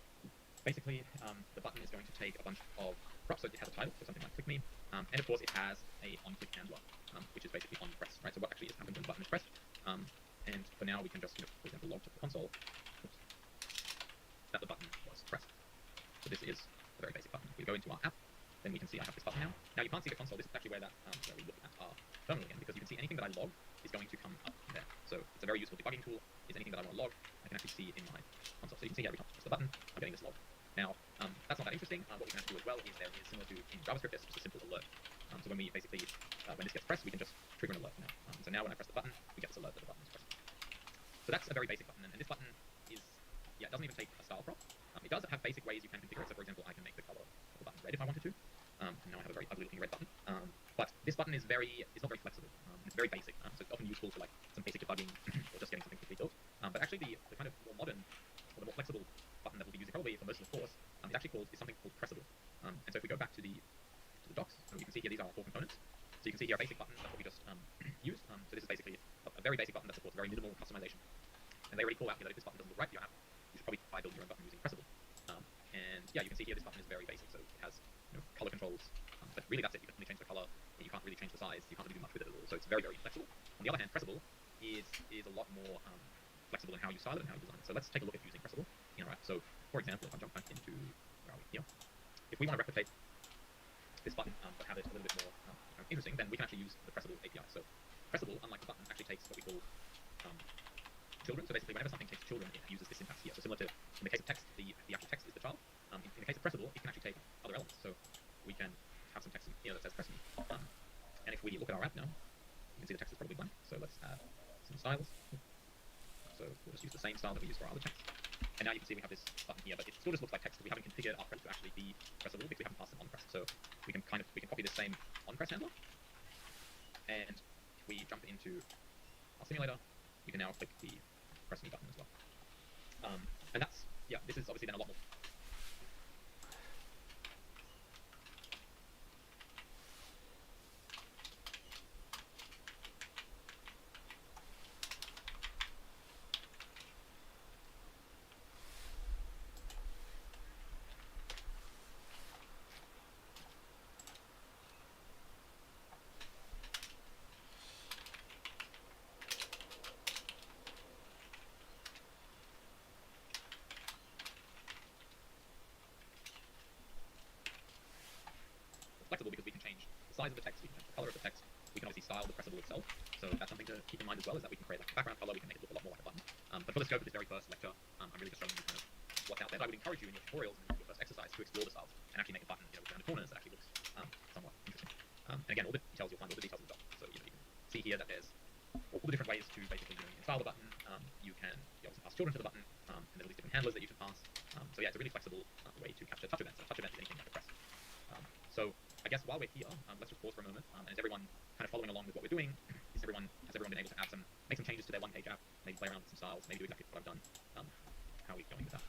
basically the button is going to take a bunch of props. So it has a title, so something like click me, and of course it has a on-click handler, which is basically on press, right? So what actually happens when the button is pressed. And for now we can just, for example, log to the console that the button was pressed. So this is a very basic button. If we go into our app, then we can see I have this button now. Now you can't see the console. This is actually where that where we look at our terminal again, because you can see anything that I log is going to come up there. So it's a very useful debugging tool. Is anything that I want to log, I can actually see it in my console. So you can see here every time I press the button, I'm getting this log. Now that's not that interesting. What we can actually do as well is there is similar to in JavaScript, there's just a simple alert. So when we basically when this gets pressed, we can just trigger an alert now. So now when I press the button, we get this alert that the button is pressed. So that's a very basic button, and this button is it doesn't even take a style prop. It does have basic ways you can configure it. So for example, I can make the color of the button red if I wanted to. And now I have a very ugly looking red button. But this button is not very flexible. It's very basic. So it's often useful for like some basic debugging or just getting something quickly built. But actually the kind of more modern or the more flexible button that we'll be using probably for most of the course is something called pressable. And so if we go back to the docs, you can see here these are our 4 components. So you can see here a basic button. That's what we just used. So this is basically a very basic button that supports very minimal customization. And they already call out here that if this button doesn't look right for your app, you should probably try building your own button using pressable. And yeah, you can see here this button is very basic. So it has color controls, but really that's it. You can only change the color. You can't really change the size. You can't really do much with it at all. So it's very flexible. On the other hand, pressable is a lot more flexible in how you style it and how you design it. So let's take a look at using pressable in our app. So for example, if I jump back into where are we here, if we want to replicate this button but have it a little bit more interesting, then we can actually use the pressable API. So pressable, unlike the button, actually takes what we call children. So basically, whenever something takes children, it uses this syntax here. So similar to in the case of text, the actual text is the child. In the case of pressable, it can actually take other elements. So we can have some text in here that says press me. And if we look at our app now, you can see the text is probably blank. So let's add some styles. So we'll just use the same style that we use for our other text. And now you can see we have this button here, but it still just looks like text because we haven't configured our press to actually be pressable because we haven't passed an on press. So we can copy the same on press handler. And if we jump into our simulator, you can now click the press me button as well. And that's, this is obviously then a lot more. Flexible because we can change the size of the text, we can change the color of the text, we can obviously style the pressable itself. So that's something to keep in mind as well, is that we can create like a background color, we can make it look a lot more like a button. But for the scope of this very first lecture, I'm really just showing you kind of what's out there. I would encourage you in your tutorials and in your first exercise to explore the styles and actually make a button with rounded corners that actually looks somewhat interesting. And again, all the details you'll find all the details in the doc. So you can see here that there's all the different ways to basically style the button. You obviously pass children to the button, and there's all these different handlers that you can pass. So yeah, it's a really flexible way to capture touch events. And a touch event is anything like a press. So I guess while we're here, let's just pause for a moment. And is everyone kind of following along with what we're doing? Has everyone been able to make some changes to their one-page app? Maybe play around with some styles. Maybe do exactly what I've done. How are we going with that?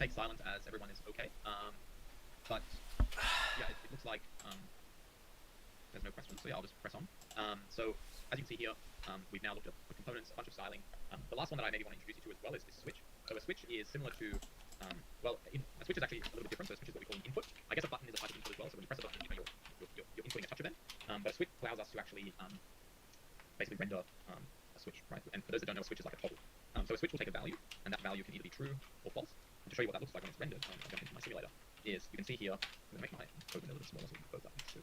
take silent as everyone is okay. But yeah, it looks like there's no questions, so yeah, I'll just press on. So as you can see here, we've now looked at the components, a bunch of styling. The last one that I maybe want to introduce you to as well is this switch. So a switch is similar to, a switch is actually a little bit different. So a switch is what we call an input. I guess a button is a type of input as well. So when you press a button, you're inputting a touch event. But a switch allows us to actually basically render a switch, right? And for those that don't know, a switch is like a toggle. So a switch will take a value, and that value can either be true or false. And to show you what that looks like when it's rendered, I'll jump into my simulator. Is you can see here, I'm going to make my code a little bit smaller so we can both up next to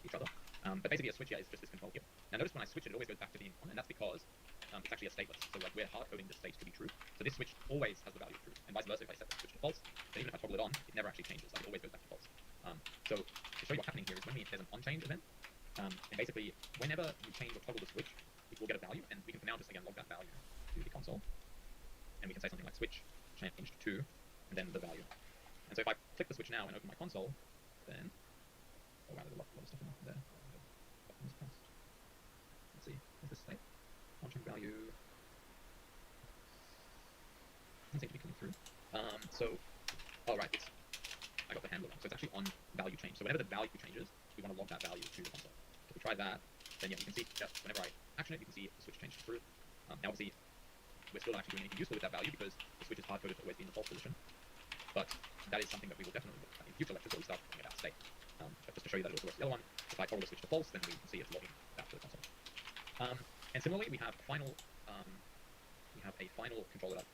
each other. But basically a switch here is just this control here. Now notice when I switch it, it always goes back to being on, and that's because it's actually a stateless. So like we're hard coding the state to be true. So this switch always has the value of true, and vice versa. If I set the switch to false, then even if I toggle it on, it never actually changes. Like it always goes back to false. So to show you what's happening here is when there's an on change event, and basically whenever you change or toggle the switch, it will get a value, and we can now just again log that value to the console, and we can say something like switch changed to, and then the value. And so if I click the switch now and open my console, then oh wow, there's a lot of stuff in there. Button is pressed. Let's see, is this state? On-change value doesn't seem to be coming through. Right, I got the handle wrong. So it's actually on value change. So whenever the value changes, we want to log that value to the console. So if we try that, then yeah, you can see that whenever I action it, you can see the switch changed to true. Now obviously, we're still not actually doing anything useful with that value because the switch is hard-coded to always be in the false position. But that is something that we will definitely look at in future lectures where we start talking about state. But just to show you that it also works the other one, if I toggle the switch to false, then we can see it's logging that to the console. And similarly, we have a final controller that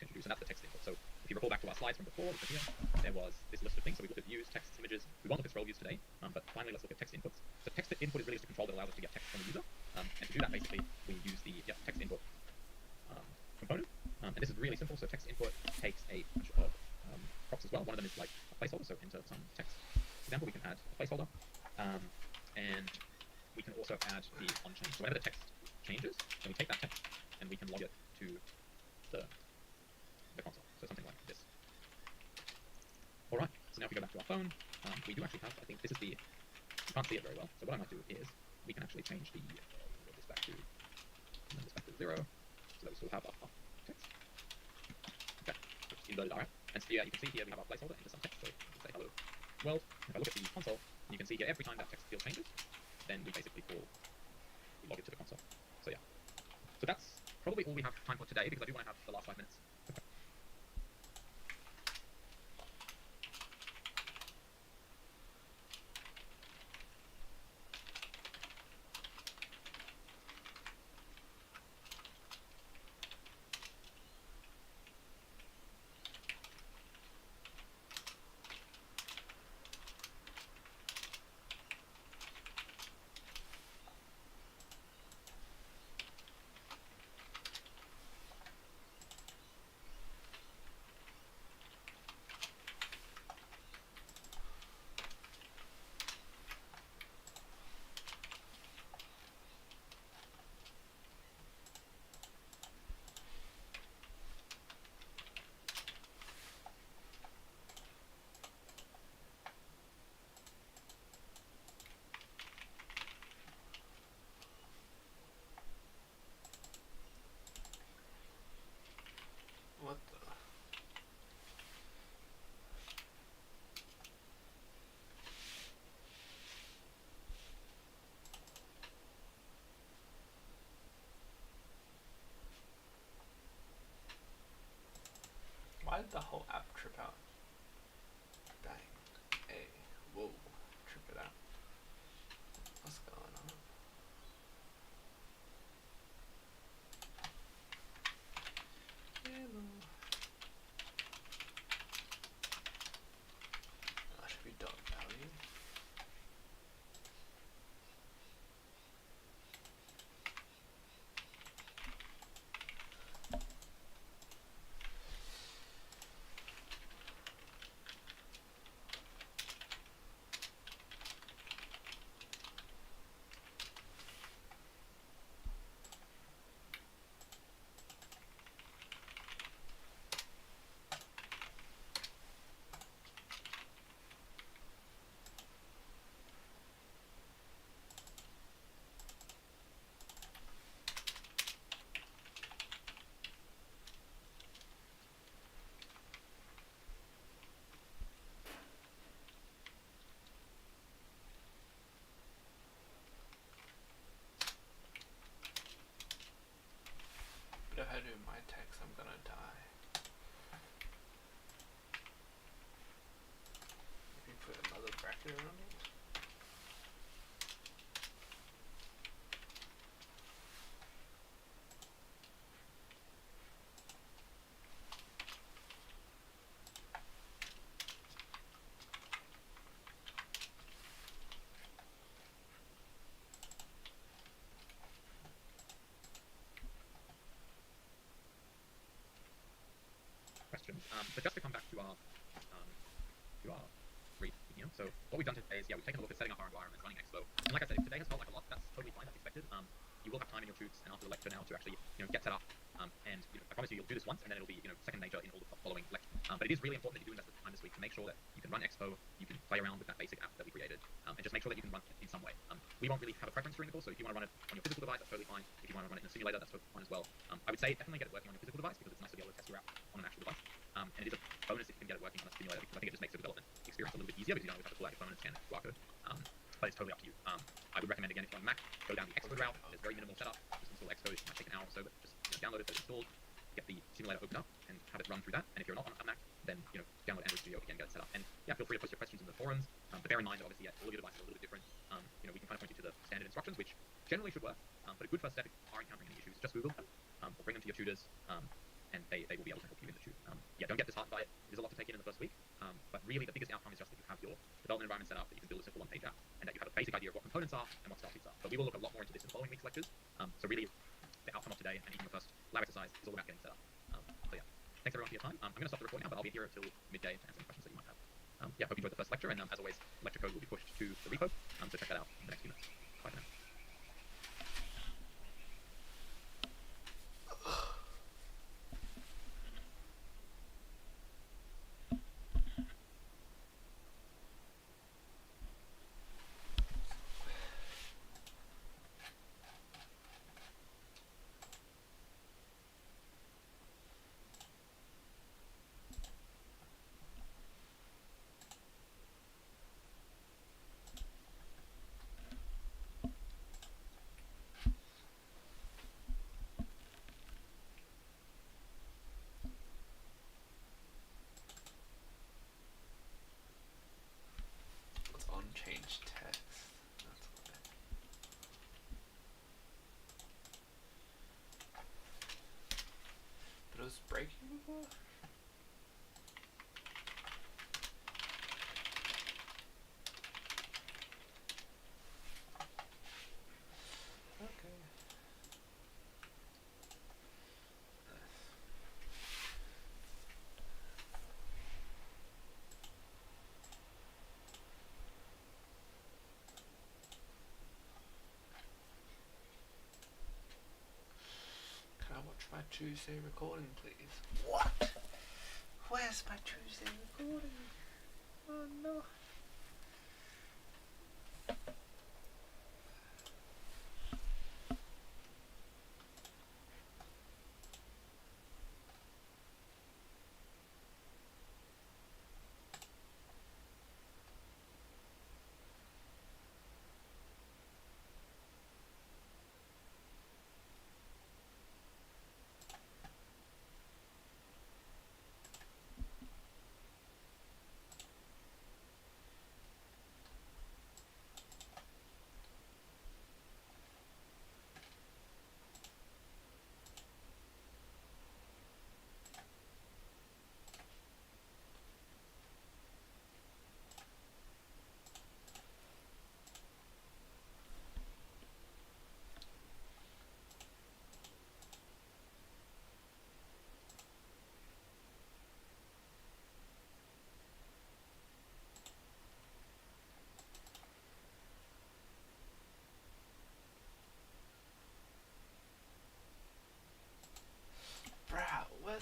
introduce, and that's the text input. So if you recall back to our slides from before, here, there was this list of things. So we looked at views, texts, images. We won't look at scroll views today, but finally let's look at text inputs. So text input is really just a control that allows us to get text from the user. And to do that, basically, we use the text input component. And this is really simple. So text input takes a bunch of props as well. One of them is like a placeholder, so enter some text. For example, we can add a placeholder, and we can also add the on change. So whenever the text changes, then we take that text and we can log it to the console. So something like this. All right. So now if we go back to our phone, we do actually have, I think this is you can't see it very well. So what I might do is we can actually change the, get this back to 0, so that we still have our text. Okay, so just inverted R. And so yeah, you can see here we have our placeholder into some text. So we can say hello world. If I look at the console, you can see here every time that text field changes, then we basically log it to the console. So yeah. So that's probably all we have time for today because I do want to have the last 5 minutes. the whole app trip out? Dang. Hey, whoa, trip it out. What's going on? Hello. That should be dot value. But if I do my text, I'm gonna die. Maybe put another bracket around it. Questions. But just to come back to our read, so what we've done today is, we've taken a look at setting up our environment, running Expo. And like I said, if today has felt like a lot, that's totally fine, that's expected. You will have time in your tubes and after the lecture now to actually, get set up. And I promise you'll do this once, and then it'll be, second nature in all the following lectures. But it is really important that you do invest the time this week to make sure that you can run Expo, you can play around with that basic app that we created, and just make sure that you can run it in some way. We won't really have a preference during the course, so if you want to run it on your physical device, that's totally fine. If you want to run it in a simulator, that's totally fine as well. I would say definitely get it working on your physical device because it's nice to be able to test your app on an actual device. And it is a bonus if you can get it working on a simulator because I think it just makes the development experience a little bit easier because you don't always have to pull out your phone and scan the QR code. But it's totally up to you. I would recommend, again, if you're on Mac, go down the Xcode route. There's very minimal setup. Just install Xcode. It might take an hour or so, but just download it, get it installed, get the simulator open up, and have it run through that. And if you're not on a Mac, then download Android Studio again, get it set up. And feel free to post your questions in the forums. But bear in mind that obviously, all of your devices are a little bit different. We can kind of point you to the standard instructions, which generally should work. But a good first step, if you are encountering any issues, just Google them, or bring them to your tutors, and they will be able to help you in the tube. Don't get disheartened by it. There's a lot to take in the first week. But really, the biggest outcome is just that you have your development environment set up, that you can build a simple one-page app, and that you have a basic idea of what components are and what style sheets are. But we will look a lot more into this in the following week's lectures. So really, the outcome of today and even your first lab exercise is all about getting set up. Thanks everyone for your time. I'm going to stop the recording now, but I'll be here until midday to answer any questions that you might have. Hope you enjoyed the first lecture, and as always, lecture code will be pushed to the repo, so check that out in the next few minutes. Bye for now. It's on change text. That's why. But it was breaking before? Okay. Can I watch my Tuesday recording, please? What? Where's my Tuesday recording? Oh no.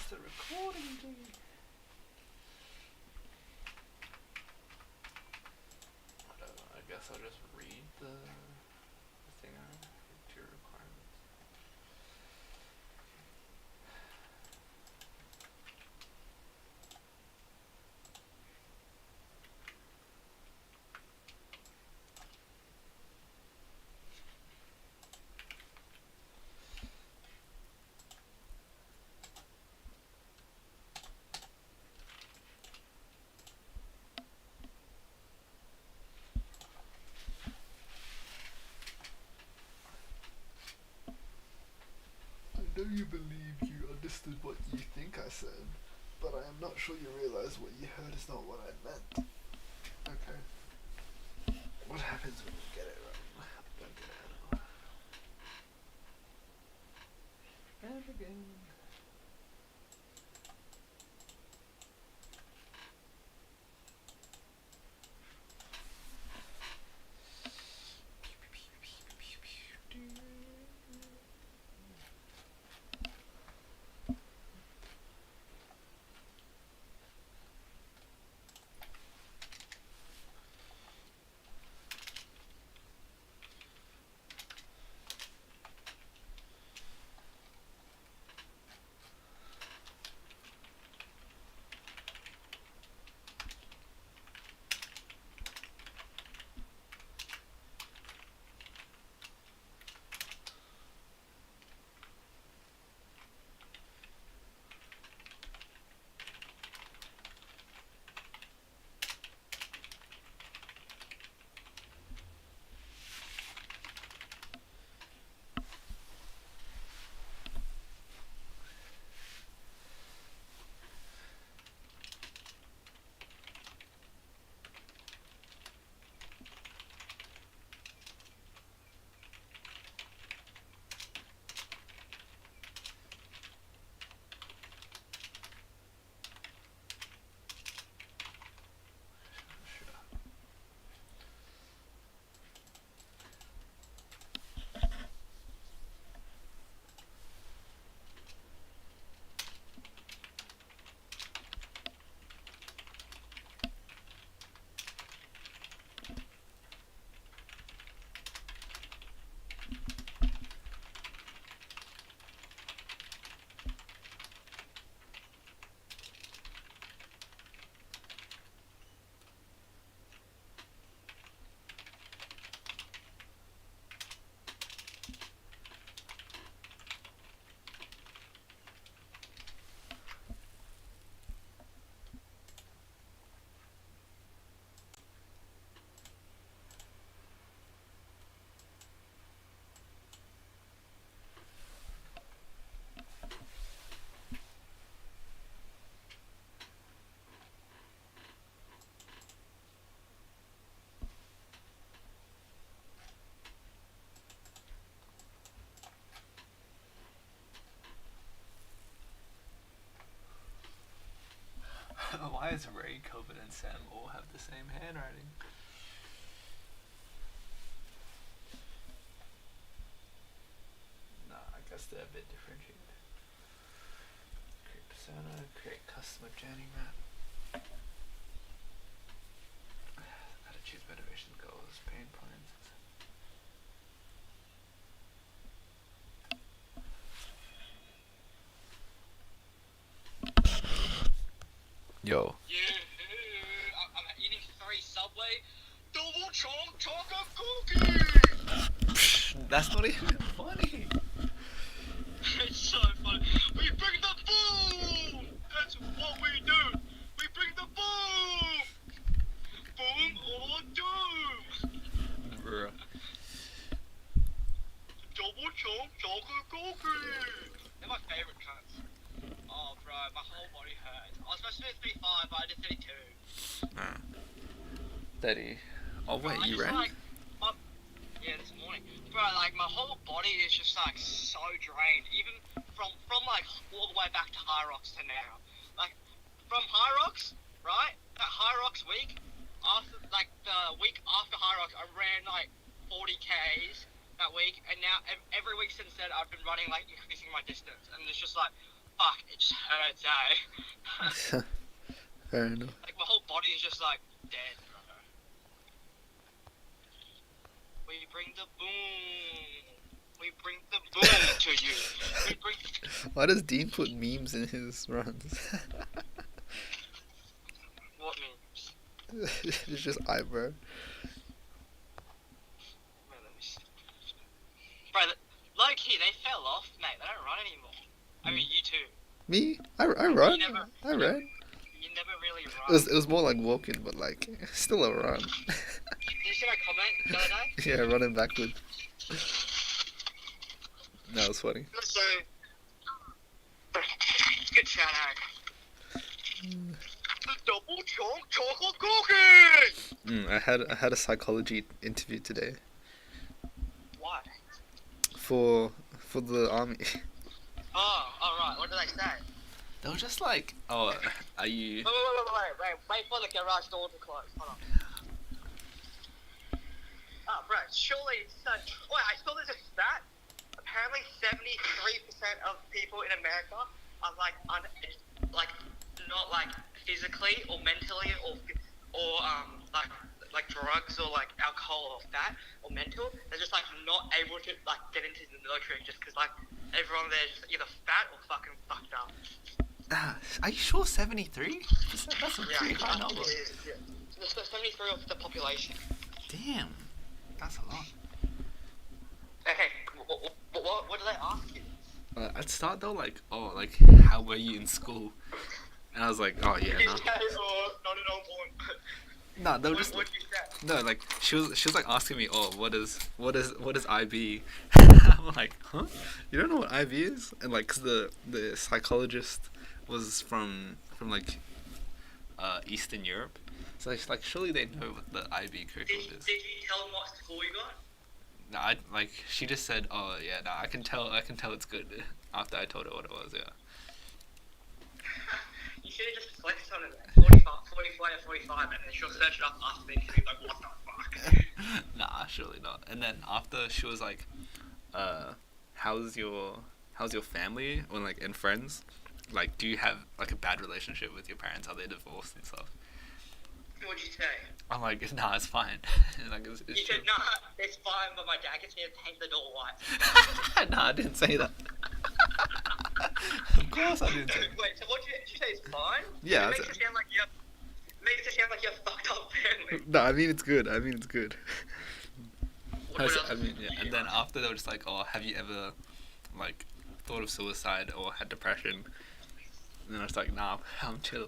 the recording, please. Whatever, I guess I'll just read the thing out. Your requirements. I know you believe you understood what you think I said, but I am not sure you realize what you heard is not what I meant. Okay. What happens when you get it wrong? Don't get it wrong. And again. Why does Ray, Coven, and Sam all have the same handwriting? Nah, I guess they're a bit differentiated. Create persona, create customer journey map. Attitudes, motivation, goals, pain points. Yo. I'm eating 3 Subway double chocolate cookies! That's not even funny. It's so funny. We bring the boom! That's what we do! We bring the boom! Boom or doom! Bruh. Double chocolate cookies! They're my favorite cunts. Oh, bro, my whole body hurts. I was supposed to do 35, but I did 32. Nah. 30. Oh wait, Bro, I you just, ran? like, yeah, this morning. Bro, like, my whole body is just, like, so drained. Even from like, all the way back to High Rocks to now. Like, from High Rocks, right? That High Rocks week, after, like, the week after High Rocks, I ran, like, 40 Ks that week. And now, every week since then, I've been running, like, increasing my distance. And it's just, like, fuck, it just hurts, eh? Fair enough. Like my whole body is just like dead, bro. We bring the boom. We bring the boom to you. We bring. Why does Dean put memes in his runs? What memes? It's just eyebrow. Wait, let me see. Bro, low key, they fell off, mate. They don't run anymore. I mean, you too. Me? I run. never- I ran. You never really It run. was more like walking, but like still a run. Did you see my comment the other day? Yeah, running backwards. That was funny. So, good shout out. The double chocolate cookie. I had a psychology interview today Why? for the army. Oh, alright. What did I say? They were just like, oh, are you? Wait for the garage door to close. Hold on. Oh, bro, surely it's such. Wait, I saw there's a stat. Apparently, 73% of people in America are like not like physically or mentally or like drugs or like alcohol or fat or mental. They're just like not able to like get into the military just because like everyone there's either fat or fucking fucked up. Are you sure 73? That's a pretty high number. It is, yeah. It's 73 of the population. Damn, that's a lot. Okay, what did I ask you? At start though, like, oh, like, how were you in school? And I was like, oh yeah, Did no. you say, oh, not at all point? No, they were just What did you say? no, like she was like asking me, oh, what is IB? I'm like, huh? You don't know what IB is? And like, 'cause the psychologist was from like Eastern Europe, so it's like surely they know what the IB curriculum is. Did you tell them what school you got? No, like she just said, oh yeah, no, I can tell it's good after I told her what it was, yeah. You should have just flexed on it. 45 or 45, and then she'll search it up after the interview, like, what the fuck? Nah, surely not. And then after she was like, how's your family or like and friends? Like, do you have like a bad relationship with your parents? Are they divorced and stuff? What'd you say? I'm like, nah, it's fine. Like, it's You true. said, nah, it's fine, but my dad gets me to paint the door white. Nah, I didn't say that. Of course I didn't say that. Wait, so what did you say it's fine? Yeah, It that's makes it sound like you're fucked up family. No, I mean it's good. What else I mean, did yeah. you And then ask? after they were just like, oh, have you ever like thought of suicide or had depression? And then I was like, nah, I'm chill.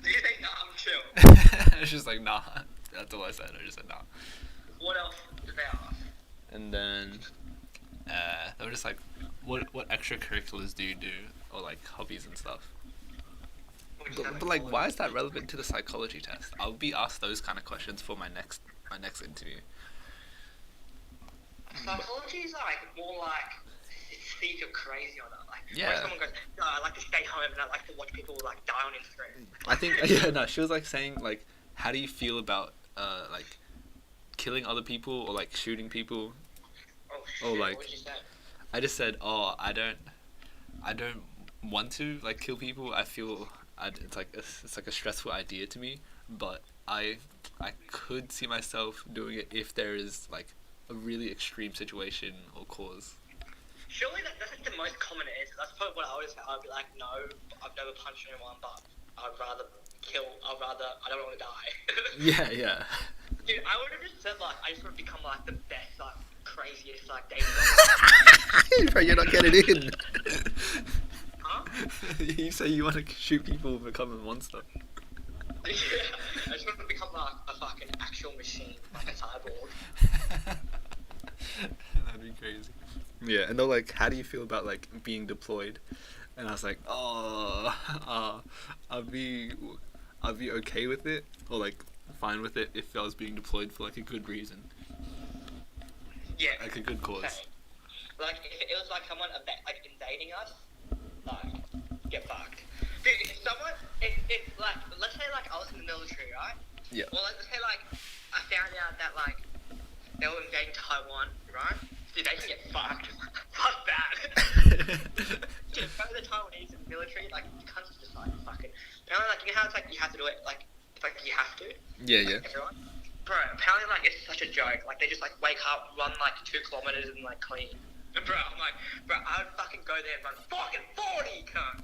Do you think, nah, I'm chill? It's just like, nah. That's all I said. I just said, nah. What else did they ask? And then they were just like, what extracurriculars do you do, or like hobbies and stuff? What'd you say? But like, why is that relevant to the psychology test? I'll be asked those kind of questions for my next interview. Psychology is like more like see if you're crazy or not. Like Yeah. when someone goes, no, I like to stay home and I like to watch people like die on Instagram. I think yeah, no, she was like saying like, how do you feel about like killing other people or like shooting people? Oh shit! Oh, like- What'd you say? I just said, oh, I don't want to like kill people. I feel it's like a stressful idea to me, but I could see myself doing it if there is like a really extreme situation or cause. Surely that's like the most common answer. That's probably what I would say. I'd be like, no, I've never punched anyone, but I'd rather kill. I don't want to die. Yeah. Dude, I would have just said like, I just want to become like the best, like craziest, like dating. Bro, you're not getting in. Huh? You say you want to shoot people and become a monster. Yeah, I just want to become like a fucking actual machine, like a cyborg. That'd be crazy. Yeah, and they're like, how do you feel about like being deployed? And I was like, I'll be okay with it, or like fine with it if I was being deployed for like a good reason, Yeah. like a good cause. Same. Like if it was like someone like invading us, like get fucked. Dude, if like let's say like I was in the military, right? Yeah. Well, let's say like I found out that like they were invading Taiwan, right? Dude, they can get fucked. Fuck that. Dude, apparently the Taiwanese military, like, you can't just like fucking. Apparently, like, you know how it's like you have to do it, like you have to. Yeah, Like, yeah. everyone. Bro, apparently, like, it's such a joke. Like, they just like wake up, run like 2 kilometers, and like clean. And bro, I'm like, bro, I would fucking go there and run fucking 40, cunt.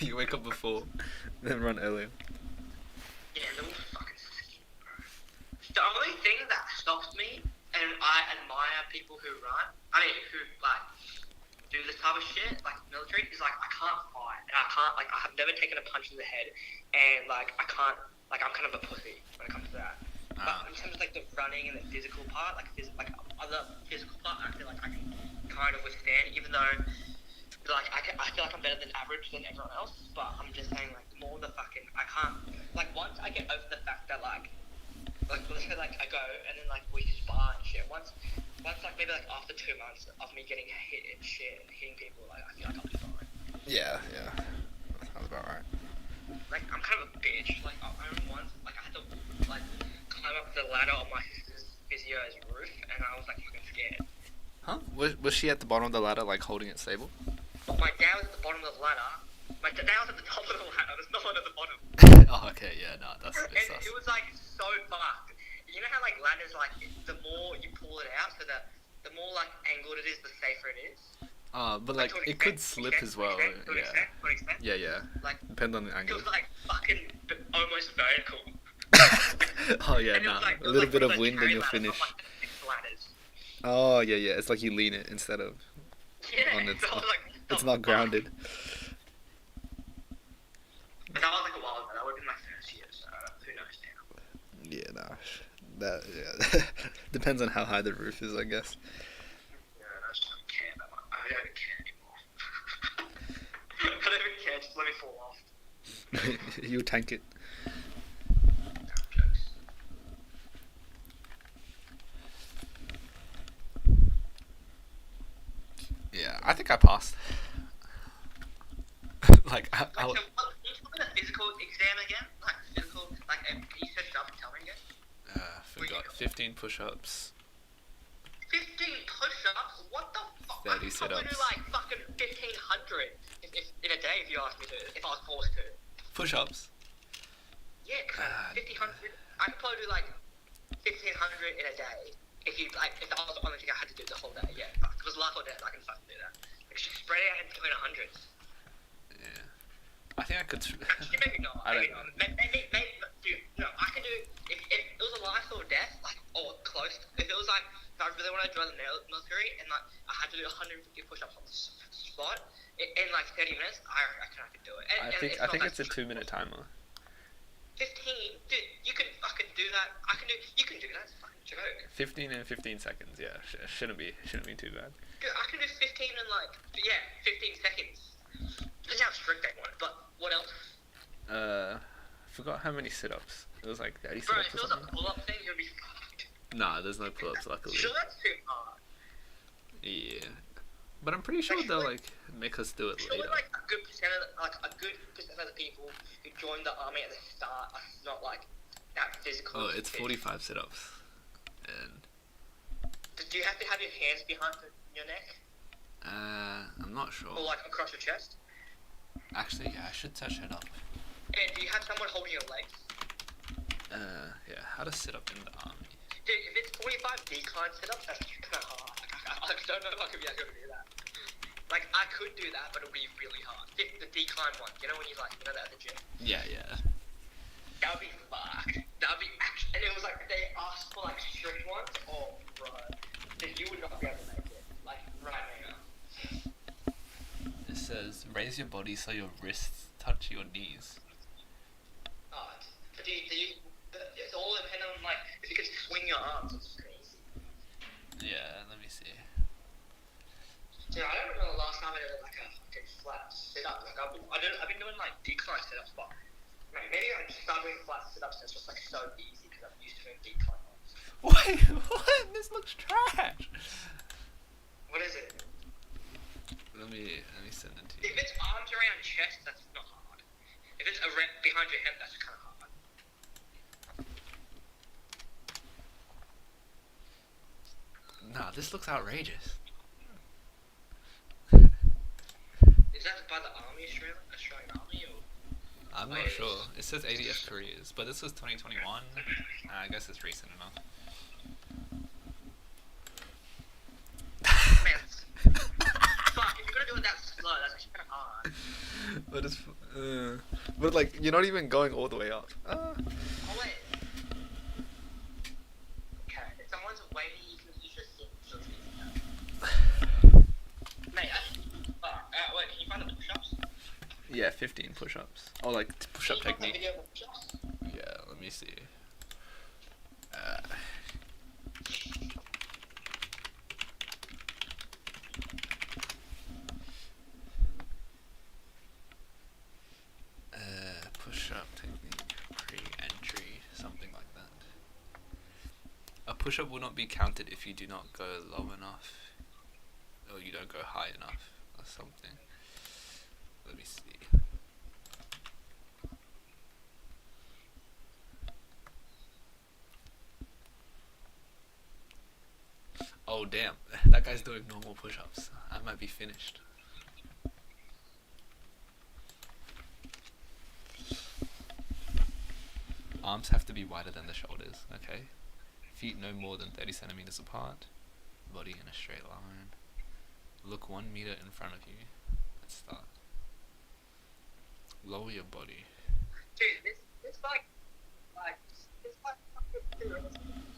You wake up before, then run earlier. Yeah, little fucking shit, bro. The only thing that stops me, and I admire people who run, who like do this type of shit, like military, is like I can't fight, and I can't like I have never taken a punch in the head, and like I can't like I'm kind of a pussy when it comes to that. But in terms of like the running and the physical part, like other physical part, I feel like I can kind of withstand, even though like I feel like I'm better than average than everyone else. But I'm just saying like the more the fucking I can't like once I get over the fact that like let's say like I go and then like we spar and shit. Once like maybe like after 2 months of me getting hit and shit and hitting people, like I feel like I'll be fine. Yeah, yeah. That sounds about right. Like I'm kind of a bitch. Like I remember once like I had to like climb up the ladder on my sister's physio's roof, and I was like fucking scared. Huh? Was she at the bottom of the ladder, like holding it stable? But my dad was at the bottom of the ladder. My dad was at the top of the ladder. There's no one at the bottom. Oh, okay, yeah, no, that's a bit And sus. it was like so fucked. You know how like ladders, like the more you pull it out, so that the more like angled it is, the safer it is. But like to an it could extent, slip as well. To an extent. Yeah, yeah. Like Depends on the it angle. was like fucking almost vertical. Oh yeah, And it nah. was like, A little bit of those wind and cherry you'll ladders, finish. not like the six ladders. Oh yeah, yeah. It's like you lean it instead of Yeah, on its. so I was like, It's the not fuck? grounded. But that was like a while ago. That would have been my first year, so who knows now. Yeah, nah. That yeah. Depends on how high the roof is, I guess. Yeah, I just don't care about I don't even care anymore. I don't even care. Just let me fall off. You tank it. No jokes. Yeah, I think I passed. Like I So what, can you tell me the physical exam again? Like physical, like can you set it up and tell me again? forgot 15 push-ups. 15 push-ups? What the fuck? 30 I could probably do sit-ups. like fucking 1,500 if in a day if you asked me to, if I was forced to. Push-ups. Yeah, God 1,500. I could probably do like 1,500 in a day if you like. If that was the only thing I had to do the whole day. Yeah, if it was life or death, I can fucking do that. Like just spread it out in between hundreds. Yeah. I think I could. Actually, maybe not. I Maybe don't not. Maybe, dude, no, I can do if it was a life or death, like or close. If it was like if I really wanted to join the military and like I had to do 150 push-ups on the spot in like 30 minutes, I reckon I could do it. And I not think that it's a difficult. 2-minute timer. 15, dude, you can fucking do that. You can do that. It's a fucking joke. 15 and 15 seconds. Yeah, shouldn't be too bad. Dude, I can do 15 in like 15 seconds. Depends how strict they want it, but what else? Forgot how many sit-ups. It was like 30 Bro, sit-ups if or it was a something. pull-up thing, you'd be fucked. Nah, there's no pull-ups luckily. Sure, that's too hard. Yeah, but I'm pretty sure they'll like make us do it Surely, later. like a good percent of the people who joined the army at the start are not like that physical. Oh, it's 45 sit-ups, and Do you have to have your hands behind your neck I'm not sure. or like across your chest? Actually, yeah, I should touch it up. And do you have someone holding your legs? Yeah, how to sit up in the army. Dude, if it's 45 decline sit-ups, that's kind of hard. I don't know if I could be able to do that. Like, I could do that, but it would be really hard. The decline one, you know when you like, you know that at the gym? Yeah, yeah. That would be fucked. That would be actually, and it was like, they asked for like strict ones. Oh, bro. Then you would not be able to make it. Like, right now. It says raise your body so your wrists touch your knees. Oh, it's all dependent on like, if you could swing your arms, it's crazy. Yeah, let me see. Dude, I don't remember the last time I did like a fucking flat sit-up. Like, I've been doing like decline sit-ups, but maybe I just start doing flat sit-ups and it's just like so easy because I'm used to doing decline ones. Wait, what? This looks trash. What is it? Let me send it to you. If it's arms around chest, that's not hard. If it's behind your head, that's kind of hard. Nah, this looks outrageous. Is that by the army, Australian army, or? I'm not sure. It says ADF careers, but this was 2021. I guess it's recent enough. Man, fuck, if you're gonna do it that slow, that's actually kind of hard. But it's but like you're not even going all the way up. Oh wait. Okay, if someone's waiting, you can use your thing. So it's mate, wait, can you find the push-ups? Yeah, 15 push-ups. Oh, like push-up Can you find the technique. video of push-ups? Yeah, let me see. Push-up technique, pre-entry, something like that. A push-up will not be counted if you do not go low enough, or you don't go high enough, or something. Let me see. Oh damn, that guy's doing normal push-ups. I might be finished. Arms have to be wider than the shoulders, okay? Feet no more than 30 centimeters apart. Body in a straight line. Look 1 meter in front of you. Let's start. Lower your body. Dude, this fucking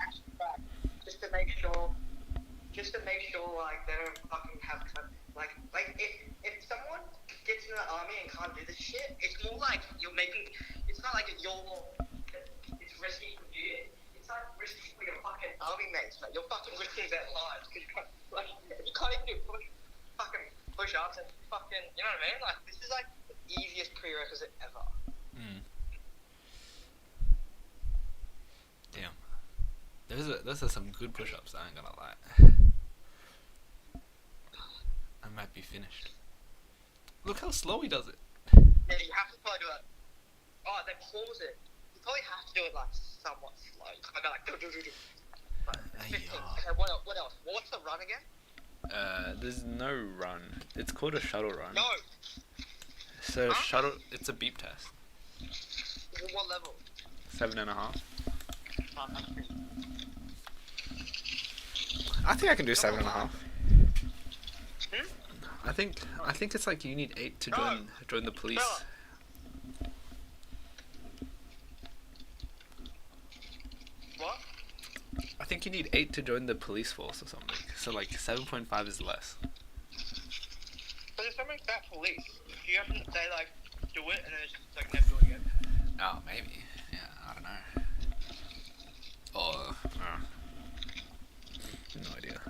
action track, just to make sure, like, they don't fucking have, like, if someone gets in the army and can't do this shit, it's more like you're making, it's not like it's risky for you, it's like risky for your fucking army mates, mate. You're fucking risking their lives, because you can't even do fucking push-ups and fucking, you know what I mean? Like, this is like the easiest prerequisite ever. Damn. Those are some good push-ups, I ain't gonna lie. I might be finished. Look how slow he does it. Yeah, you have to probably do it. Oh, they pause it. You probably have to do it like somewhat slow. You can't go like do. But it's 15. Okay, what else? What's the run again? There's no run. It's called a shuttle run. No. So shuttle, it's a beep test. What level? 7.5. That's pretty. I think I can do 7.5. Hmm? I think it's like you need 8 to join the police. No. What? I think you need 8 to join the police force or something. So like 7.5 is less. But if someone's that police, you have to say like do it and then it's just like never do it again. Oh, maybe. Yeah, I don't know. Or no idea.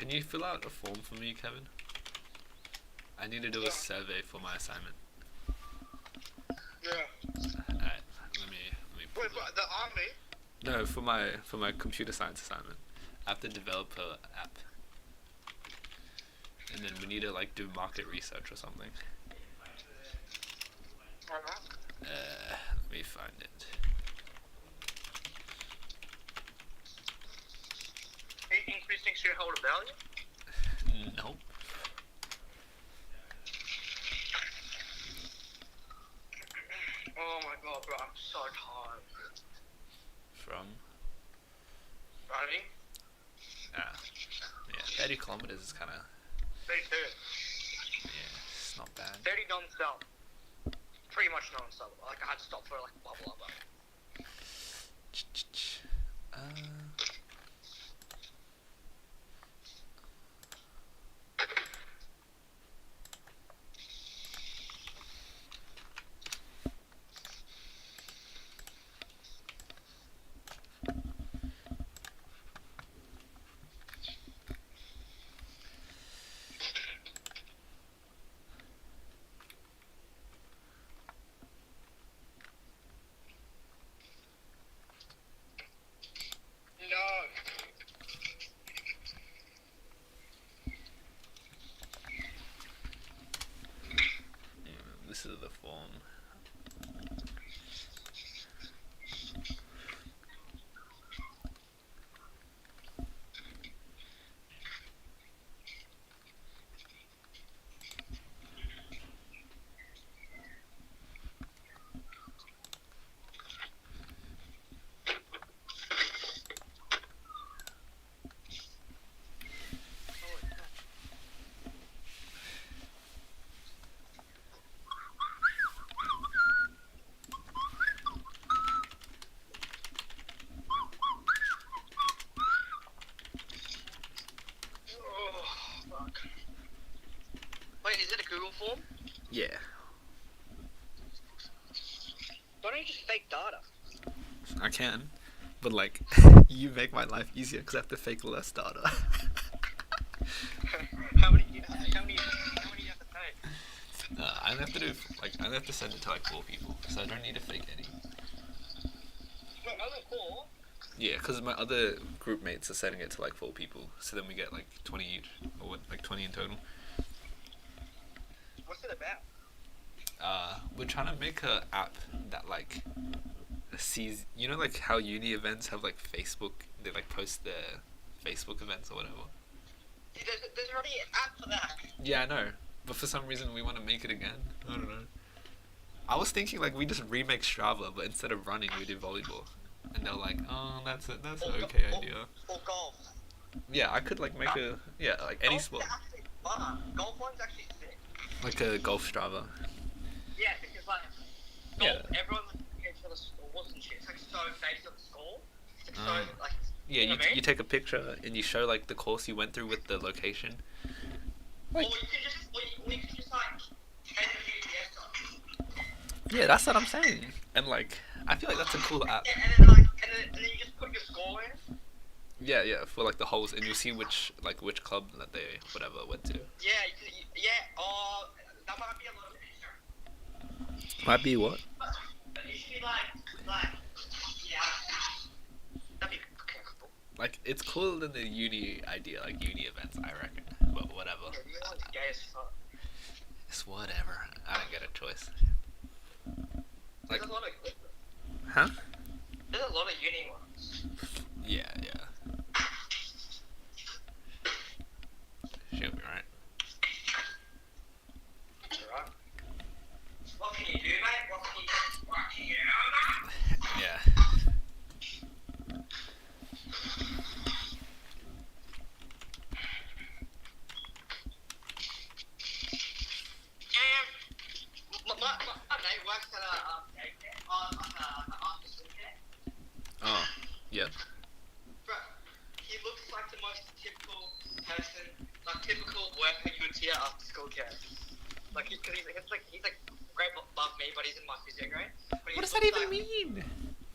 Can you fill out a form for me, Kevin? I need to do a survey for my assignment. Yeah. Alright, let me pull Wait, it. but the army? No, for my computer science assignment. I have to develop a app. And then we need to like do market research or something. Let me find it. Increasing shareholder value? Nope. Oh my god, bro, I'm so tired. From Running? yeah, 30 kilometers is kind of 32. it's not bad. 30 non-stop. Pretty much non-stop. Like, I had to stop for like blah blah blah. No. This is the form. Oh, fuck. Wait, is it a Google form? Yeah. Why don't you just fake data? I can, but like, you make my life easier because I have to fake less data. How many do you have to pay? I don't have to do I don't have to send it to like 4 people, so I don't need to fake any. Wait, only 4? Yeah, because my other group mates are sending it to like 4 people, so then we get like 20 each, or what, like 20 in total. What's it about? We're trying to make a app that like sees, you know, like how uni events have like Facebook, they like post their Facebook events or whatever. There's already an app for that. Yeah, I know, but for some reason we want to make it again. I don't know. I was thinking like we just remake Strava, but instead of running we do volleyball, and they're like, oh, that's an okay idea. Or golf. Yeah, I could like make like any Golf's sport, actually fun. Golf one's actually sick. like a golf Strava. Yeah, because like Yeah. golf, everyone looks at each other's scores and shit. It's like so based on the score. It's so like. Yeah, know you, what I mean? you take a picture and you show like the course you went through with the location. Like, Or you can just like take the GPS on. yeah, that's what I'm saying. And like, I feel like that's a cool app. Yeah, and then you just put your score in. Yeah, for like the holes, and you'll see which club that they whatever went to. Yeah. Oh, that might be a little extra. Might be what? But it should be like yeah. That'd be cool. Like, it's cooler than the uni idea, like uni events, I reckon. But whatever. Yeah, you know what's gay as fuck. It's whatever. I don't get a choice. Like, There's a lot of huh? there's a lot of uni ones. Yeah. She'll be right. Alright. What can you do, mate? What can you do? Yeah. My mate works at a daycare, like a after school care. Oh, yeah. Bro, he looks like the most typical person, like typical worker you would see at after school care. Like he's like grade above me, but he's in my physio grade. But he What does that looks even like, mean?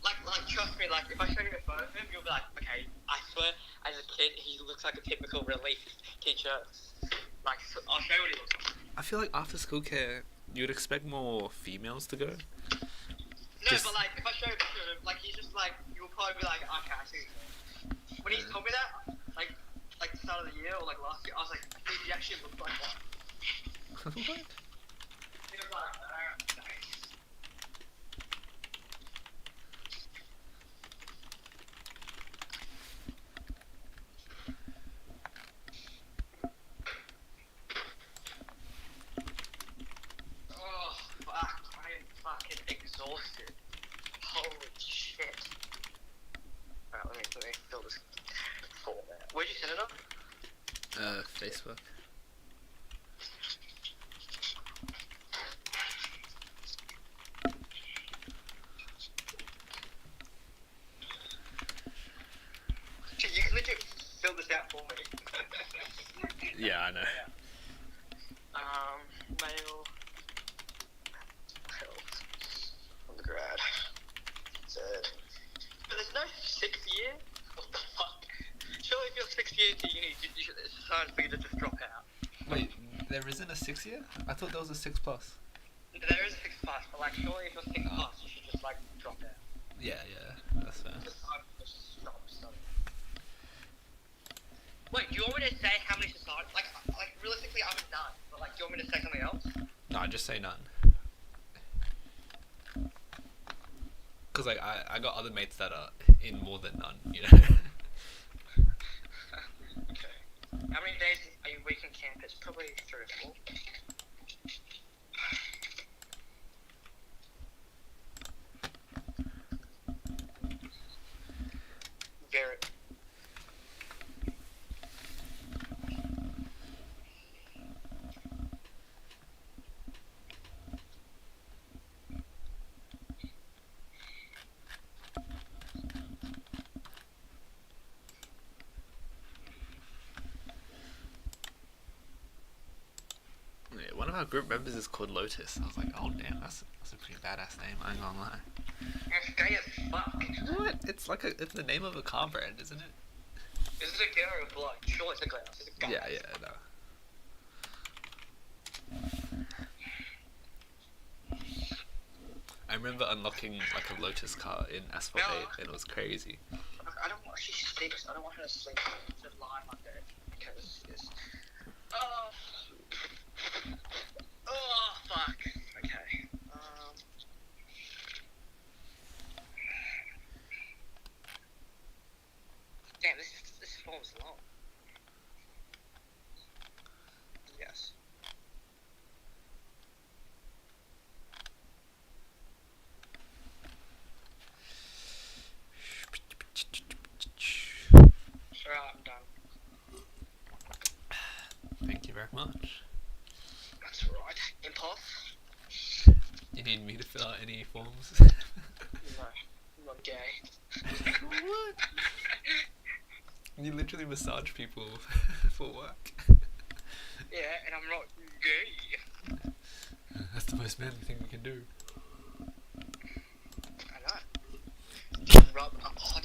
Like like trust me, like if I show you a photo of him, you'll be like, okay, I swear, as a kid, he looks like a typical relief teacher. Like, I'll show you what he looks like. I feel like after school care, you'd expect more females to go. No, Just- but like, if I show you a picture of him, like, he's just like, you'll probably be like, okay, I see what you're saying. When he told me that, like the start of the year or like last year, I was like, dude, he actually looks like one. What? He was like, nice. Oh, fuck, I am fucking exhausted. Holy shit. Alright, let me fill this form out. Where'd you send it on? Facebook. Dude, you can legit fill this out for me. Yeah, I know. Male. Health. Undergrad. Zed. But there's no 6th year? What the fuck? Surely if you're 6th year to uni, it's science for you to just drop out. Wait, there isn't a 6 year? I thought there was a 6 plus. There is a 6 plus, but like surely if you're 6 plus, you should just like drop out. Yeah, that's fair. Just stop studying. Wait, do you want me to say how many societies? Like realistically, I'm a none. But like, do you want me to say something else? No, just say none. Cause like I got other mates that are in more than none, you know. Okay. How many days are you week on campus? Probably 3 or 4. Very. Yeah, one of our group members is called Lotus. I was like, oh damn, that's a pretty badass name. I ain't gonna lie. You're gay as fuck. What? It's the name of a car brand, isn't it? Is it a girl or a bloke? Surely it's a glass. It's a guy. Yeah, no. I remember unlocking like a Lotus car in Asphalt 8 and it was crazy. I don't want. She sleeps. I don't want her to sleep. To lie like that because it's. Oh. Oh fuck. Okay. Damn, this form's long. Yes. Alright, I'm done. Thank you very much. That's right. Impost? You need me to fill out any forms? No, I'm not gay. What? You literally massage people for work. Yeah, and I'm not gay. That's the most manly thing we can do. I know. Just rub a hot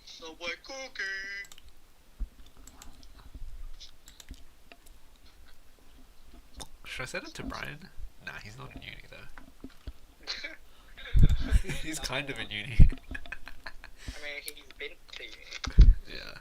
Subway cookie. Should I send it to Brian? Nah, he's not in uni though. He's kind of in uni. I mean, he's been to uni. Yeah.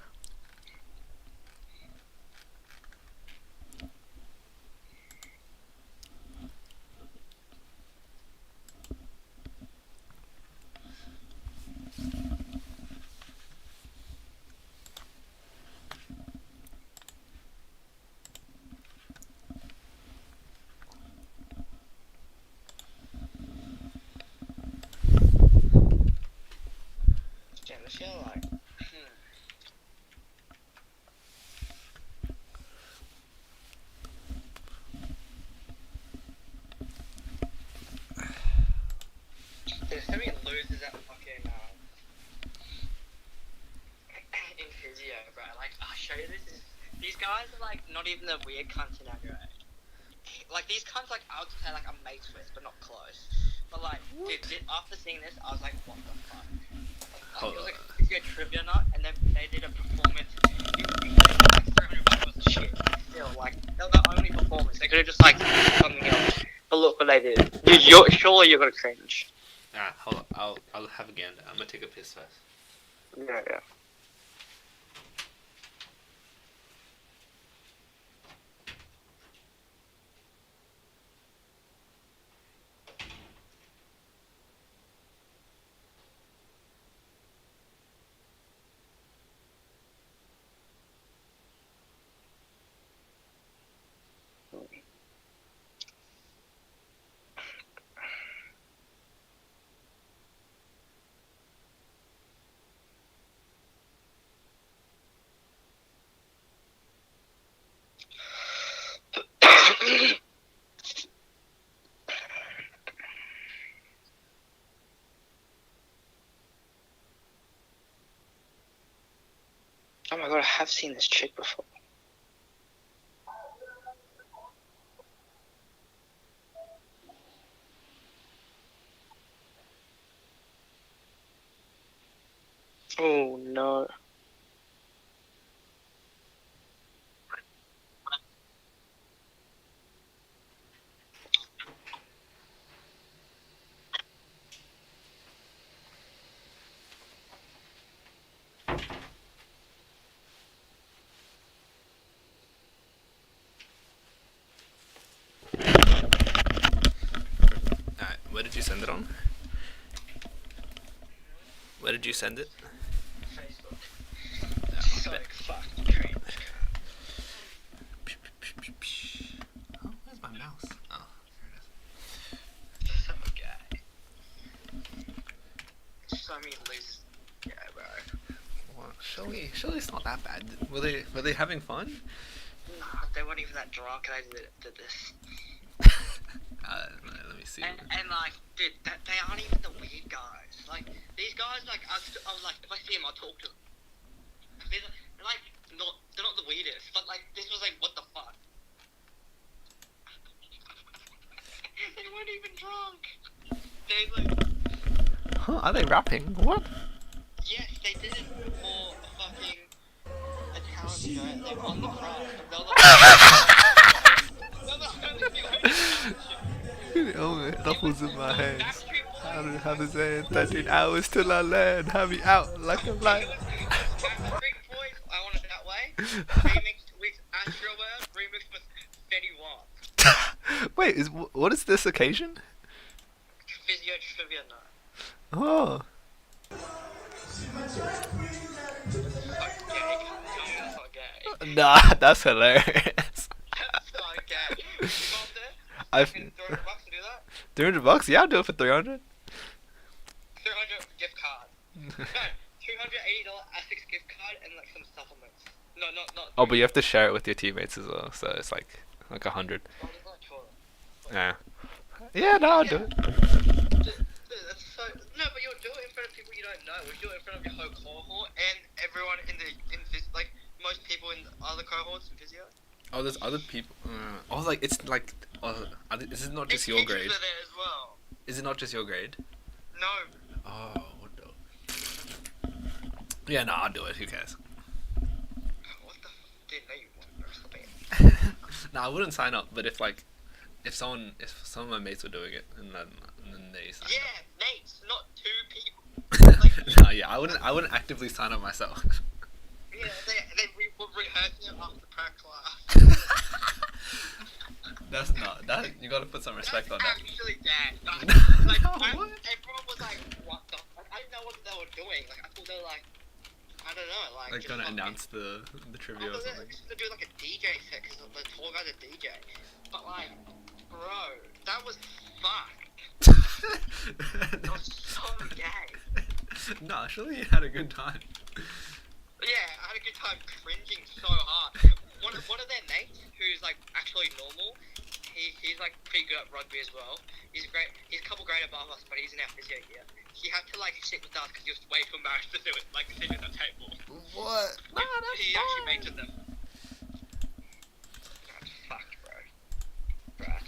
Damn, I feel like. There's so many losers at fucking in physio, bro. Like, I'll show you this. These guys are like not even the weird cunts in our grade. like these kinds like I would say like I'm mates with, but not close. But like, dude, after seeing this, I was like, what the fuck? Like, it was like if you had trivia night, and then they did a performance. You like $300 worth of shit. Still, like that was the only performance. They could have just like something else. But look what they did. Dude, surely you're gonna cringe. Ah, hold on. I'll have a gander. I'm gonna take a piss first. Yeah, yeah. Oh my god, I have seen this chick before. Oh no. Alright, where did you send it on? Where did you send it? Facebook. Oh, So bet. fucking cringe. Oh, where's my mouse? Oh, here it is. So gay. So many loose. Yeah, bro. Well, surely it's not that bad. Were they having fun? Nah, they weren't even that drunk and I did this. Let me see. And like, dude, they aren't even the weird guys. Like, these guys, like, I was like, if I see them, I'll talk to them. They're like, they're not the weirdest, but like, this was like, what the fuck? They weren't even drunk. They like, Huh? Are they rapping? What? yes, they did it for a fucking a talent show and they won the prize. They were the only talent show. Oh, duffels in my hands. Backstreet Boys. How to say it? 13 hours till I land. Have me out like a light. Backstreet Boys, I Want It That Way. Remixed with Astroworld. Remixed with Fetty Wap. Wait, what is this occasion? Physio Trivia Night. Oh. So gay. Tell me that's not gay. Nah, that's hilarious. That's so gay. You go up there? I've Fucking $300 to do that? $300? Yeah, I'll do it for 300. 300 gift card. No, $280 Essex gift card and like some supplements. No, not. Oh, but you have to share it with your teammates as well, so it's like 100. Oh, there's not sure. Yeah. Yeah, no, I'll do it. Dude, that's so. No, but you'll do it in front of people you don't know. We do it in front of your whole cohort and everyone like most people in the other cohorts in physio. Oh, there's other people. Oh, like it's like. Is it not just your grade? Are there as well. Is it not just your grade? No. Oh, what the? Yeah, no, I'll do it. Who cares? What the? Dude, no, you won't. Bro. Stop it. No, I wouldn't sign up. But if some of my mates were doing it, and then they signed Yeah, mates, not two people. Like, up. No, yeah, I wouldn't actively sign up myself. yeah, we were rehearsing it after prac class. That's not that. You gotta put some respect on That's that. actually dead. No, what? Everyone was like, what the fuck? I didn't know what they were doing. Like, I thought they were like, I don't know, like. Like just gonna fucking- announce the trivia I or thought they something. were just gonna do like a DJ set because the tall guy's a DJ. But like, bro, that was fucked. That was so gay. Nah, surely you had a good time. Yeah, I had a good time cringing so hard. One of their mates, who's like actually normal, he's like pretty good at rugby as well. He's a couple grade above us, but he's in our physio year. He had to like sit with us because he was way too embarrassed to do it, like sitting at the table. What? He actually mated them. That's fucked, bro. Bruh.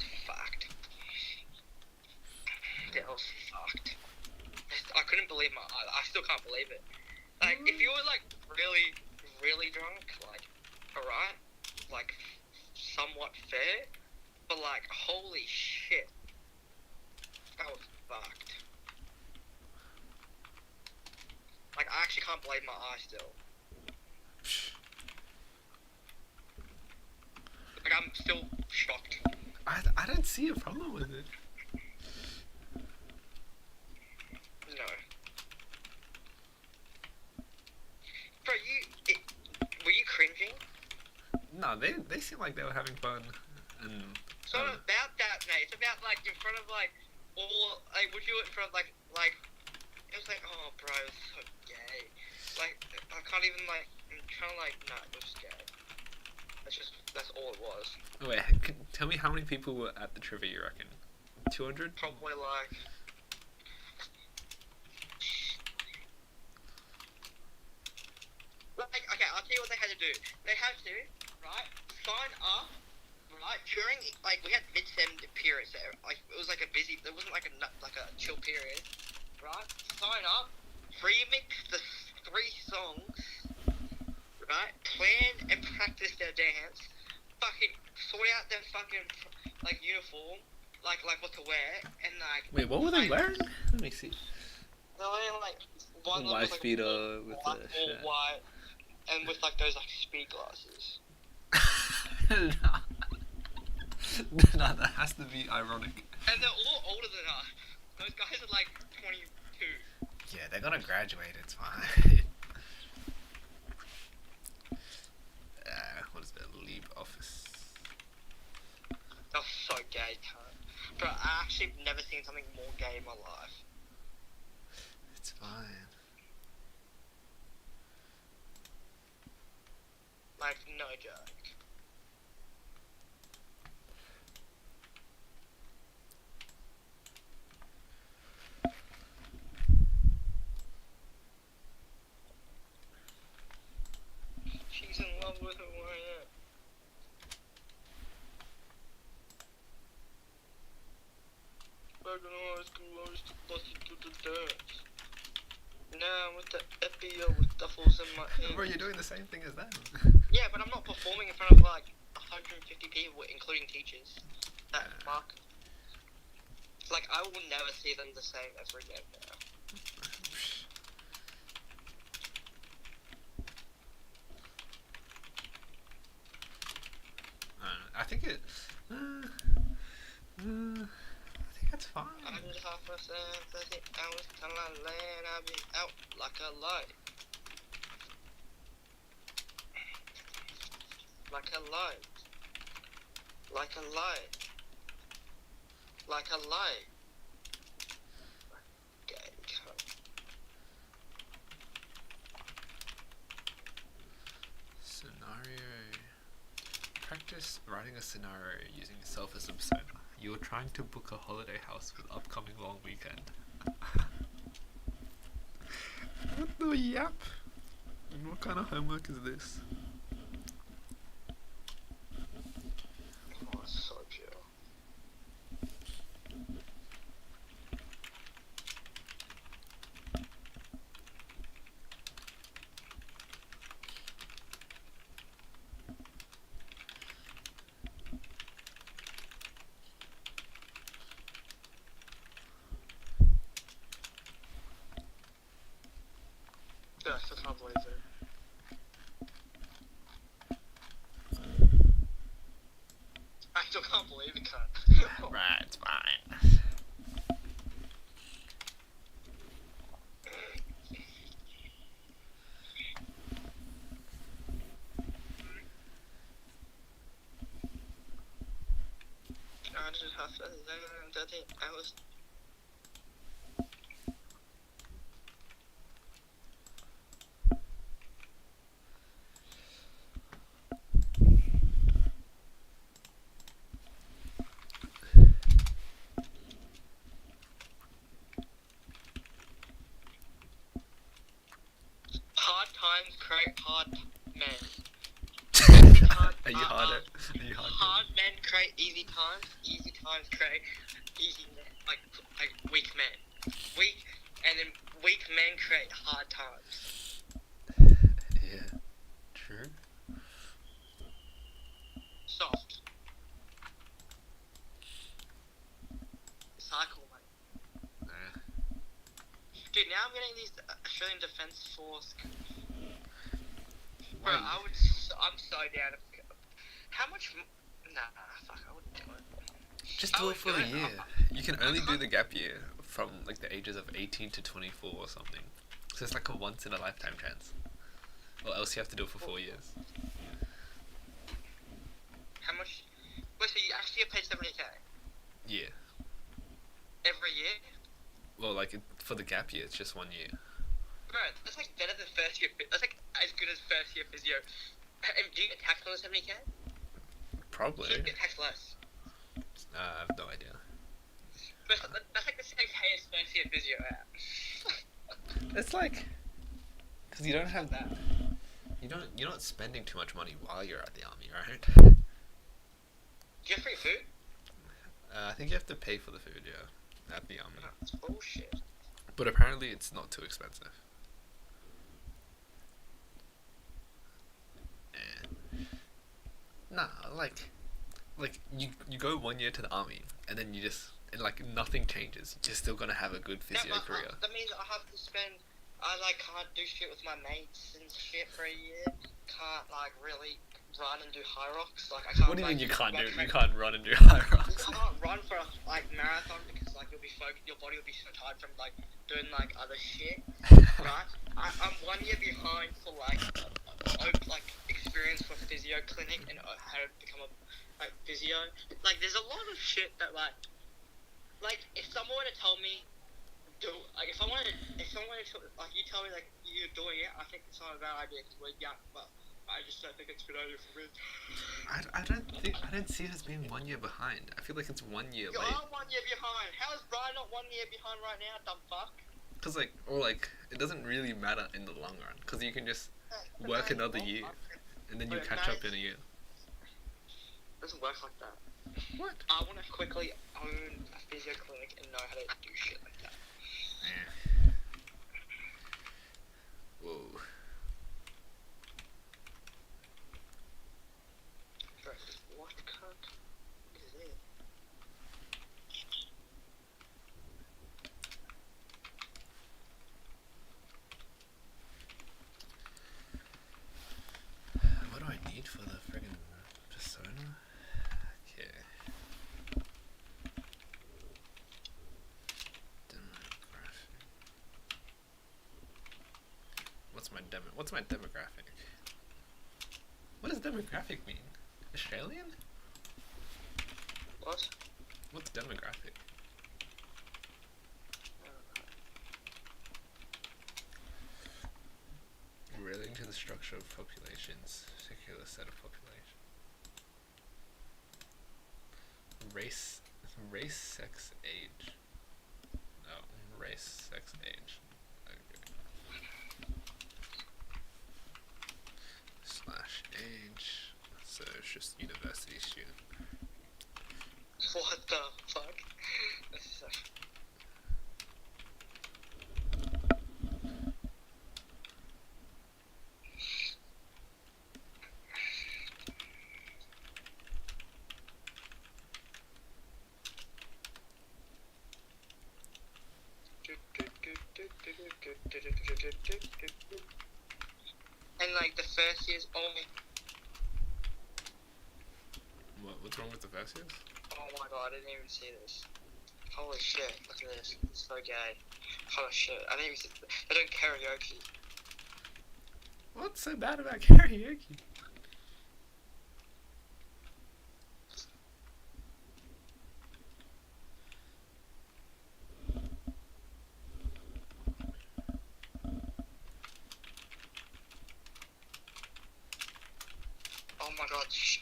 really, really drunk, like, alright, like, somewhat fair, but like, holy shit, that was fucked. Like, I actually can't believe my eyes still. Like, I'm still shocked. I don't see a problem with it. No. Bro, were you cringing? No, they seem like they were having fun, and It's not about that, mate. It's about, like, in front of, like, all, like, would you do it in front of, like, it was like, oh, bro, it's so gay. Like, I can't even, like, I'm trying to, like, nah, it was gay. That's all it was. wait, tell me how many people were at the trivia, you reckon? 200? Probably, like, okay, I'll tell you what they had to do. They had to, right, sign up, right, during, like, we had mid-sem periods there. Like, it was, like, a busy, there wasn't, like, a chill period, right? Sign up, remix the 3 songs, right? Plan and practice their dance, fucking sort out their fucking, like, uniform, like what to wear, and, like... Wait, what were they wearing? Let me see. They were wearing, like, one was, Wife like, beater all with black, the all shirt. white, and with, like, those, like, speed glasses. No, that has to be ironic. And they're all older than us. Those guys are, like, 22. Yeah, they're gonna graduate, it's fine. What is that? Leave office. That was so gay, cunt. Bro, I actually never seen something more gay in my life. It's fine. Like, no joke. She's in love with who I am. Back in high school, I used to bust it to the dance. Now I'm with the FBO with duffels in my hand. Bro, you're doing the same thing as them. Yeah, but I'm not performing in front of like 150 people, including teachers. That fuck. Like, I will never see them the same ever again now. I think it. I think that's fine. I just half a cent, 30 hours till I land, I'll be out like a light. Like a light. Like a light. Like a light. Gay cunt. Scenario. Practice writing a scenario using yourself as a persona. You are trying to book a holiday house with upcoming long weekend. What the yap? And what kind of homework is this? Oh, it's so pure. Yeah, I still can't believe it. I still can't believe it, cunt. Right, it's fine. I just have to 30 hours. Hard times create hard men. Are you harder? Are you harder? Hard men create easy times. Easy times create easy men. Like weak men. Weak, and then weak men create hard times. joining these Australian Defence Force. Why? Bro, I'm so down. How much? Nah, fuck, I wouldn't do it. Just I do it would for do a it. year. You can only do the gap year from like the ages of 18 to 24 or something. So it's like a once in a lifetime chance. Or else you have to do it for 4 years. How much? Wait, so you actually get paid 70k Yeah. every year? Well, like for the gap year, it's just 1 year. Bro, that's like better than first year. That's like as good as first year physio. And do you get taxed on the 70k? Probably. You get taxed less. I have no idea. But that's like the same pay as first year physio. It's like, cause you don't have that. you're not spending too much money while you're at the army, right? Do you have free food? I think you have to pay for the food, yeah, at the army. That's bullshit. But apparently it's not too expensive. Nah, like you go 1 year to the army and then and like nothing changes. You're still gonna have a good physio Yeah, but career. that means I have to spend. I like can't do shit with my mates and shit for a year. Can't like really run and do high rocks. Like I can't. What do you mean like, you can't do? like, You can't run and do high I rocks. can't run for a like marathon because like you'll be your body will be so tired from like doing like other shit, right? I'm 1 year behind for like experience for physio clinic and how to become a physio. Like there's a lot of shit that like if someone were to tell me if someone were to like you tell me like you're doing it, I think it's not a bad idea because we're young, but I just don't think it's a good idea for me. I don't see it as being 1 year behind. I feel like it's 1 year You late. are 1 year behind. How is Brian not 1 year behind right now, dumb fuck? Cause it doesn't really matter in the long run. Cause you can just work another year and then you But catch up in a year. It doesn't work like that. What? I want to quickly own a physio clinic and know how to do shit like that. Whoa. Bro, what cunt is it? What do I need for the friggin' persona? Okay. Demographic. What's my demographic? What does demographic mean? Australian? What? What's demographic? Relating to the structure of populations, particular set of population. Race, sex, age. No, race, sex, age. Okay. Slash age. So it's just university student. What the fuck? This is so... And like the first year's only. What's wrong with the first years? Oh my god, I didn't even see this. Holy shit, look at this. It's so gay. Holy shit, I didn't even see. They're doing karaoke. What's so bad about karaoke?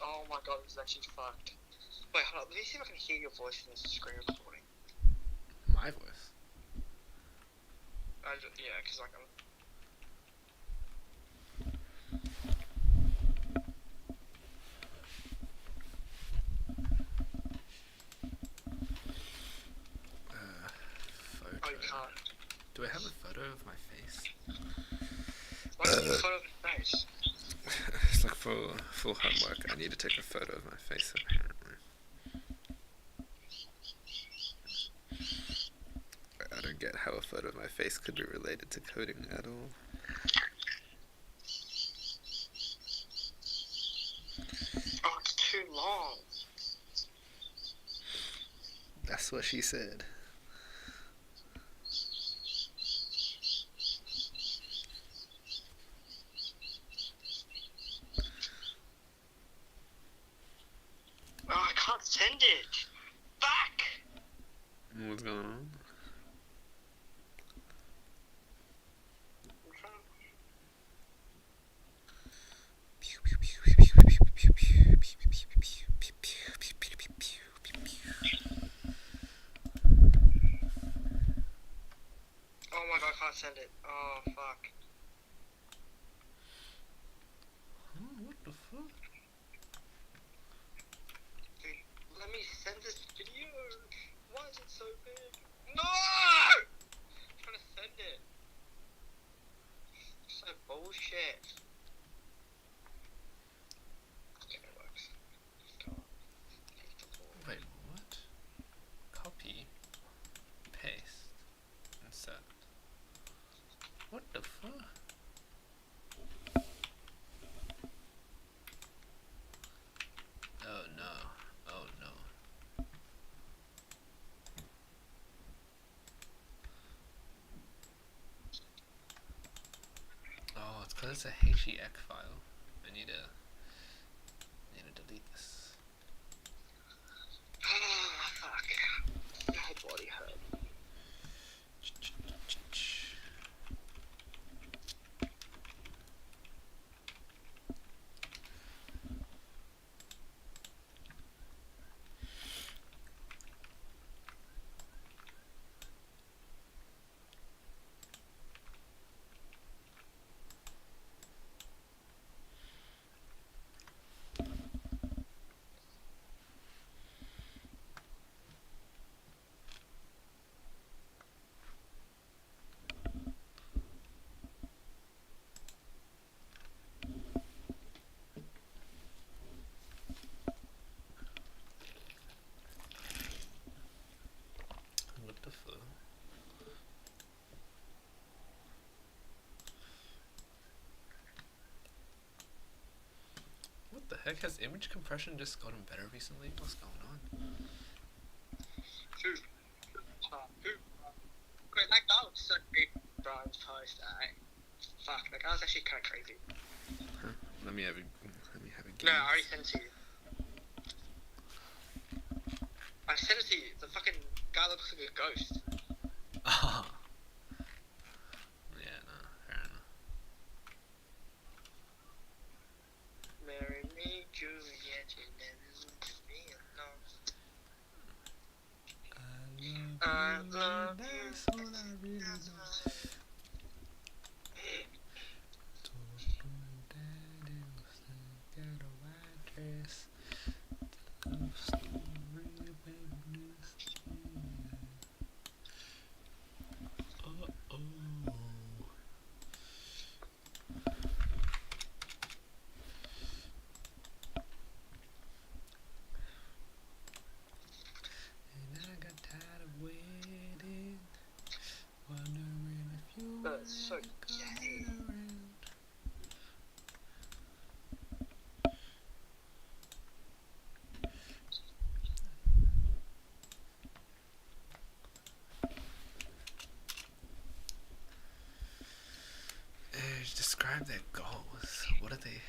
Oh my god, this is actually fucked. Wait, hold on, let me see if I can hear your voice in this screen recording. My voice. Yeah, because like I'm. Photo. Oh, you can't. Do I have a photo of my face? Why do you have a photo of your face? It's like for homework. I need to take a photo of my face apparently. I don't get how how a photo of my face could be related to coding at all. Oh, it's too long. That's what she said. Oh, I can't send it. Back. What's going on? I'm trying. Oh my god, I can't send it. Oh fuck. What the fuck? Dude, let me send this video. Why is it so big? No! I'm trying to send it. So bullshit. Okay, it works. Go on. Take the ball. Wait, what? Copy, paste, and set. What the fuck? Oh no. Oh no. Oh, it's because it's a HEX file. I need to delete this. Ah, fuck. My body hurt. What the fuck? What the heck? Has image compression just gotten better recently? What's going on? Who? Who? Wait, like that was such a big Brian's post. Fuck, like that was actually kind of crazy. Huh? Let me have a No, I already sent it to you. I sent it to you. The fucking guy looks like a ghost. Oh. Yeah, no, fair enough. Marry me, Juliet, and then leave me alone. I love you. That's what I really That's know. what Talk to daddy, get a white dress. Love story, witness. Uh-oh. And I got tired of waiting, wondering if you That's so were gay. coming around. Describe their goals. What are they?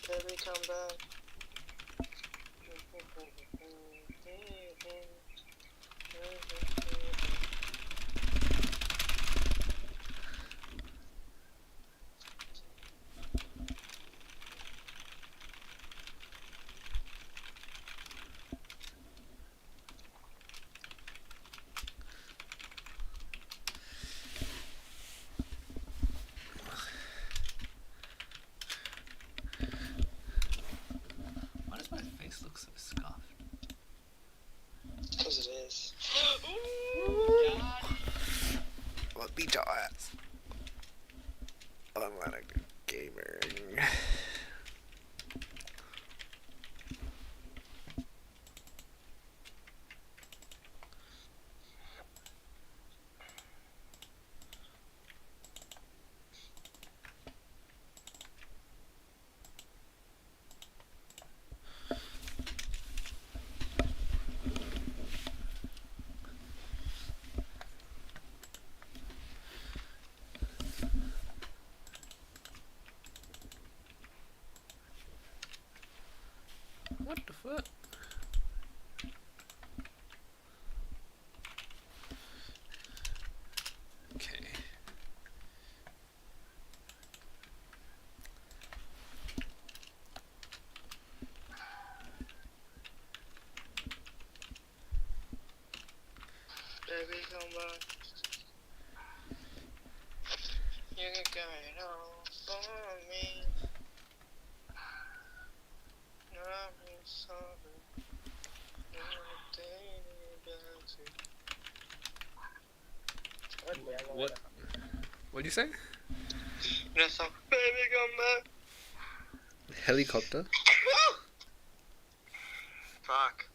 Baby, come back. Why does my face look so scuffed? Because it is. Well, beat your ass. I'm not a good gamer. What the fuck? Okay. Baby, come back. You can carry it all for me. I'm sorry. What? What'd you say? That song, baby, come back. Helicopter? Fuck.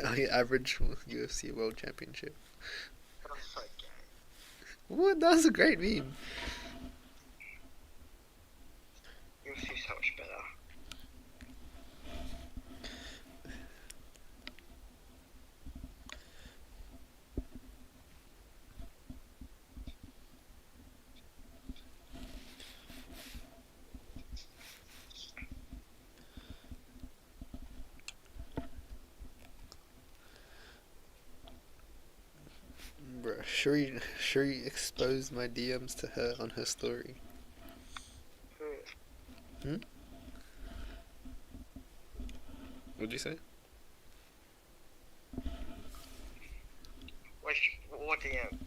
I average UFC World Championship. That was so gay. What? That was a great meme. UFC's so much better. Bruh, Shuri exposed my DMs to her on her story. Hmm? What'd you say? What DM?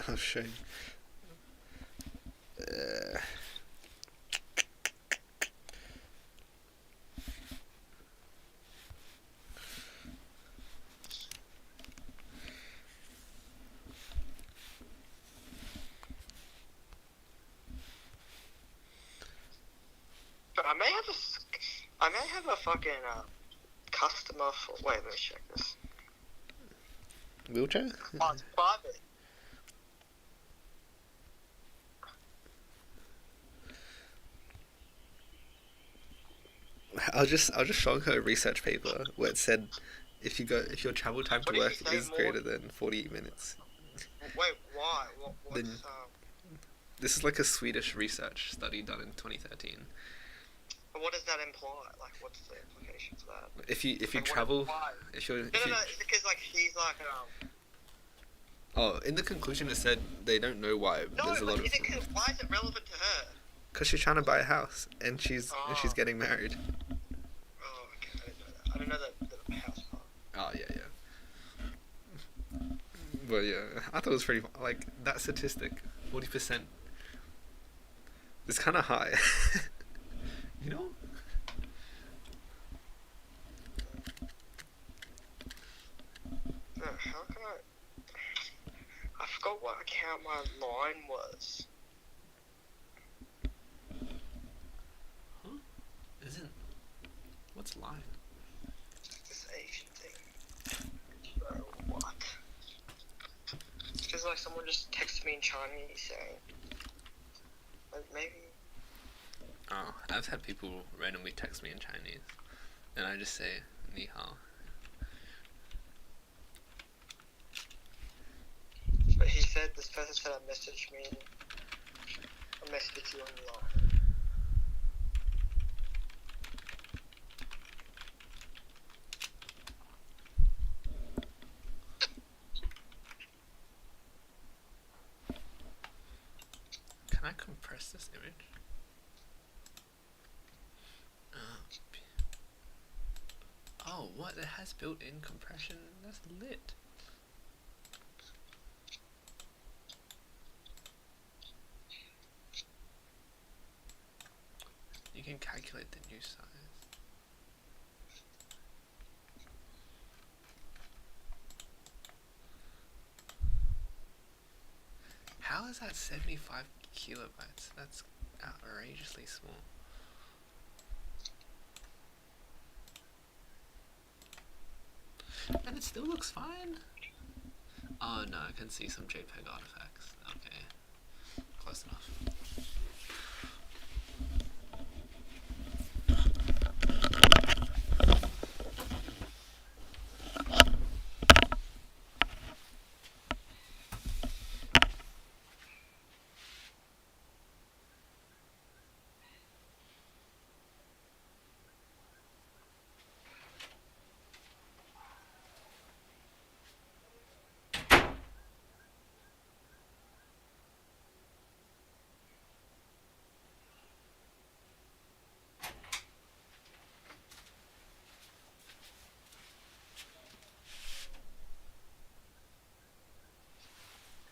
I'll show you. But I may have a fucking customer for. Wait, let me check this. Wheelchair? Oh, it's private. I was just showing her a research paper where it said if your travel time to What did work you say, is more? greater than 48 minutes. Wait, why? What's Then- This is like a Swedish research study done in 2013. what does that imply? Like, what's the implication for that? If you Like, what travel, implies? if you're No, it's because like he's like oh, in the conclusion it said they don't know why No, there's a lot but of why is it relevant to her? because she's trying to buy a house and she's Oh. getting married. Oh, okay, I didn't know that the house part. Oh yeah. But yeah, I thought it was pretty like that statistic, 40%. It's kind of high, you know. No, how can I forgot what account my line was. Isn't what's line? This Asian thing. Bro, what? It's because like someone just texted me in Chinese saying, like maybe. Oh, I've had people randomly text me in Chinese, and I just say ni hao. But he said this person said I messaged you on the line. Can I compress this image? Oh, what? It has built-in compression? That's lit. You can calculate the new size. How How is that 75 kilobytes? That's outrageously small. And it still looks fine. Oh no, I can see some JPEG artifacts. Okay, close enough.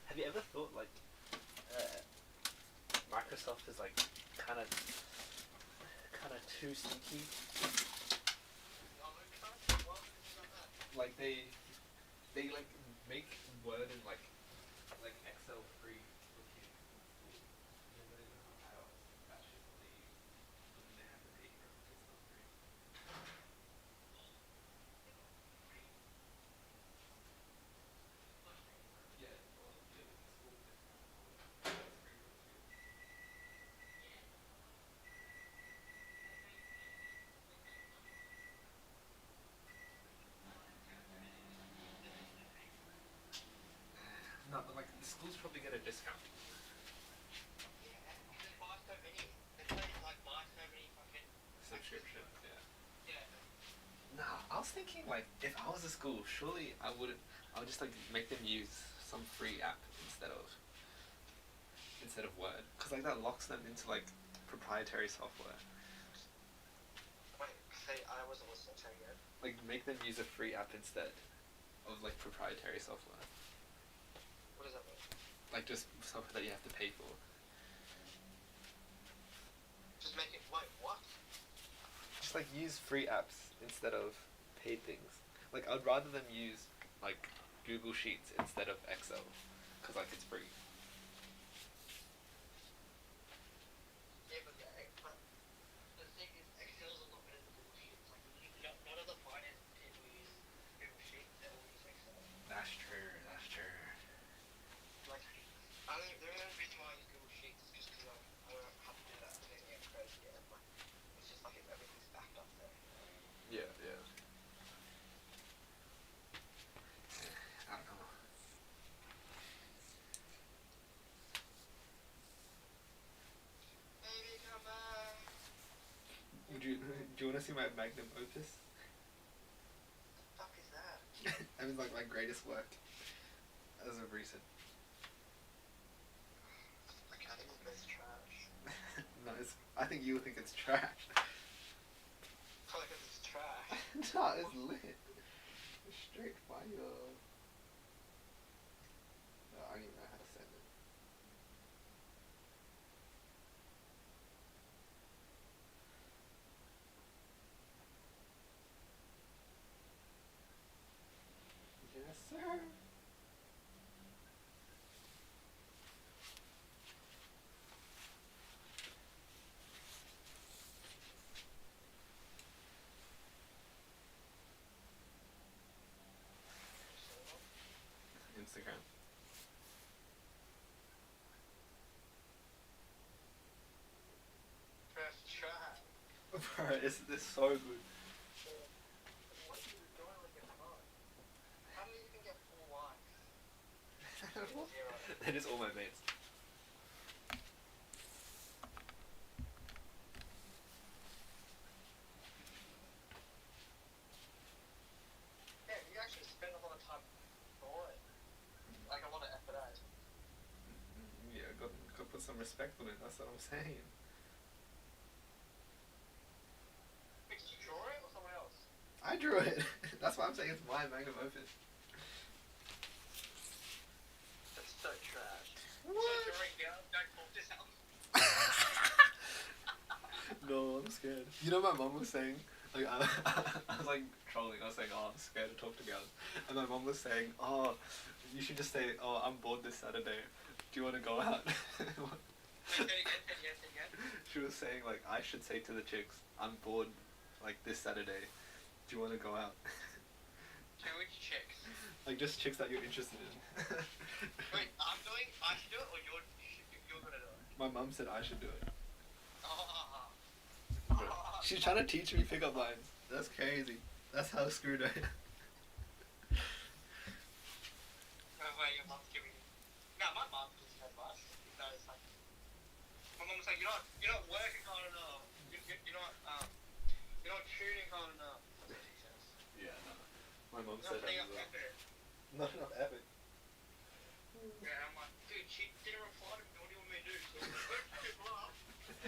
Have you ever thought like Microsoft is like kind of too sneaky? Like they like make Word and like Excel free looking cool. And then they don't have iOS. That shit will leave. But then they have to pay for it because it's not free. Yeah, well, yeah, with the school discount and all that. It's free for the schools. No, but like the schools probably get a discount. Subscriptions, yeah. Nah, I was thinking like if I was a school, surely I would just like make them use some free app instead of Word, because like that locks them into like proprietary software. Wait, say I wasn't listening to you. Like make them use a free app instead of like proprietary software. What does that mean? Like just software that you have to pay for. Just make it. Wait, what? Just like use free apps instead of paid things. Like I'd rather them use like Google Sheets instead of Excel, because like it's free. Yeah, but the thing is, Excel's a lot better than Google Sheets. Like, none of the finance people use Google Sheets. They all use Excel. That's true. That's true. Like, the only reason why I use Google Sheets is just because I don't have to do that to get credit yet. Like, it's just like if everything's backed up there. Yeah, yeah. I don't know. Baby, come back. Do you want to see my magnum opus? The fuck is that? I mean, like my greatest work as of recent. Okay, I think it's trash. No, I think you think it's trash. Probably because it's trash. No, it's lit. It's straight fire. No, I don't even know how to send it. Yes, sir. Instagram. Press trash. Bro, it's so good. What are you doing with your phone? How do you even get 4 likes? Zero. That is all my mates. Yeah, you actually spend a lot of time for it. Like a lot of effort out. Yeah, got put some respect on it. That's what I'm saying. Wait, did you draw it or someone else? I drew it. That's why I'm saying it's my magnum opus. That's so trash. What? So drawing down, don't talk this out. No, I'm scared. You know, my mom was saying, like, I was like trolling. I was saying, oh, I'm scared to talk to girls. And my mom was saying, oh, you should just say, oh, I'm bored this Saturday. Do you want to go out? Say it again. She was saying like I should say to the chicks, I'm bored, like this Saturday. Do you want to go out? To which chicks? Like just chicks that you're interested in. Wait, I should do it, or you're gonna do it? My mum said I should do it. Oh. Bro, she's trying to teach me pickup lines. That's crazy. That's how screwed I am. No way, your mum's giving you. No, my mum doesn't have much. Because, like, my mum was like, you're not working hard enough. You're not tuning hard enough. That's what she says. Yeah, no. My mum You're said not putting that up as well. effort. Not enough effort. Yeah, I'm like, dude, she didn't reply to me. What do you want me to do? So, don't give up.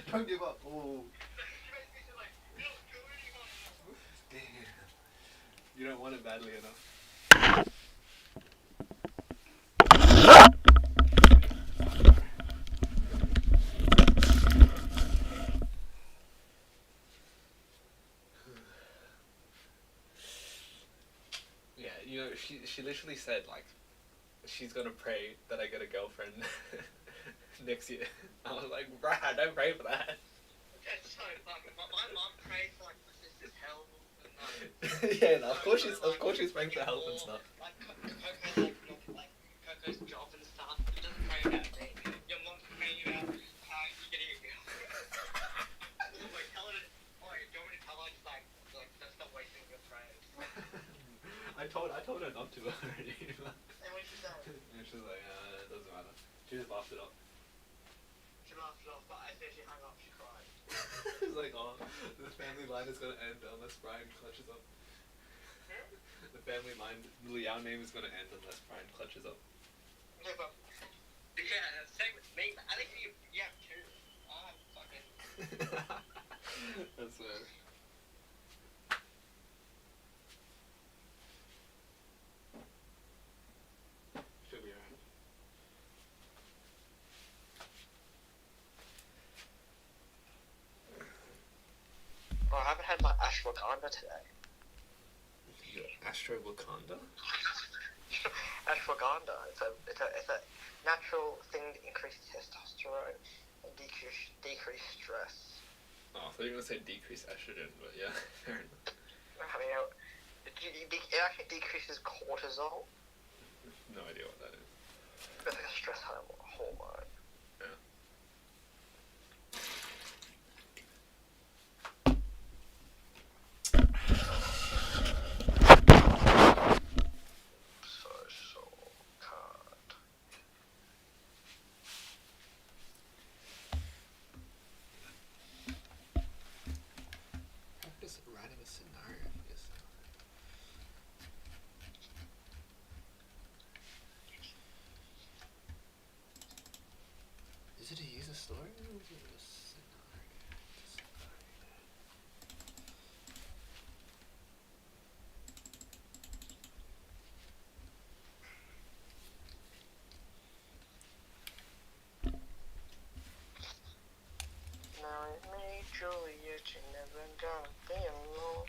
Don't give up. Oh, She basically said, like, you're not tuning hard enough. damn. You don't want it badly enough. Yeah, you know, she literally said like she's gonna pray that I get a girlfriend next year. I was like, bruh, don't pray for that. Okay, so, my mum prayed for, like, my sister's health and, Yeah, no, of course she's praying for health and stuff. like, Coco's job and stuff. She doesn't pray about me. Your mom's praying about how you're getting a girl. Like, tell her, oh, do you want me to tell her, just like, that's not wasting your prayers. I told her not to already. And what did she say? And she's like, it doesn't matter. She just laughed it off. She laughed it off, but as soon as she hung up, she cried. It's like, oh, the family line is gonna end unless Brian clutches up. The family line, the Liao name is gonna end unless Brian clutches up. Yeah, but, yeah, same with me. I think you have two. Oh, fucking. That's weird. Should be around. Oh, I haven't had my ashwagandha today. Astro Wakanda? Ashwagandha. It's a natural thing to increase testosterone and decrease stress. Oh, I thought you were gonna say decrease estrogen, but yeah, fair enough. I mean, it actually decreases cortisol. No idea what that is. It's like a stress hormone. Yeah. Social card. Practice writing a scenario for yourself. Is it a user story or is it a scenario? Now it made Juliet, you never gonna be alone.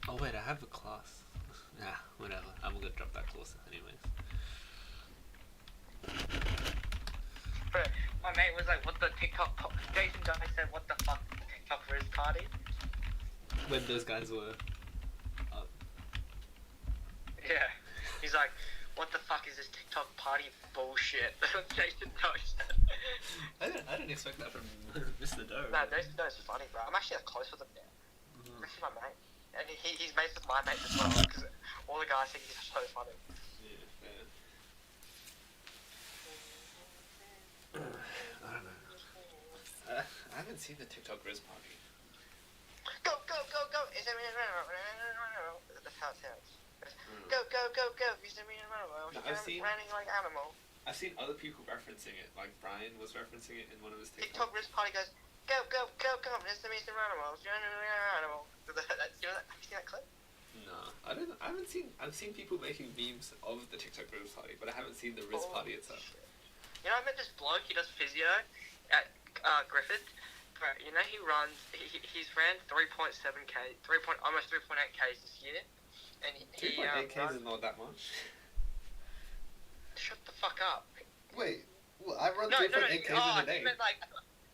Oh wait, I have a class. Nah, whatever. I'm gonna drop that course anyways. But my mate was like, what the TikTok... Jason Guy said, what the fuck, the TikTok Riz party? When those guys were up. Yeah. He's like, what the fuck is this TikTok party bullshit? That's what Jason Doe said. I didn't expect that from Mr. Doe. No, Jason Doe's funny, bro. I'm actually close with him now. He's actually my mate. And he's mates with my mates as well, because all the guys think he's so funny. Yeah, fair. I don't know. I haven't seen the TikTok Riz party. Go, go, go, go! Is it me? That's how it sounds. Go, go, go, go! Is it me? No, I've seen- Running like animal. I've seen other people referencing it, like Brian was referencing it in one of his TikTok TikToks. Riz party goes, go, Mr. Animals, you're an animal. Have you seen that clip? No, I don't. I haven't seen. I've seen people making memes of the TikTok Riz party, but I haven't seen the Riz party itself. Shit. You know, I met this bloke. He does physio at Griffith. But you know, he's ran 3.7k, almost 3.8k's this year, and he 3.8K is not that much. Shut the fuck up. Wait, well, I run No, 3.8Ks in a day. You meant like,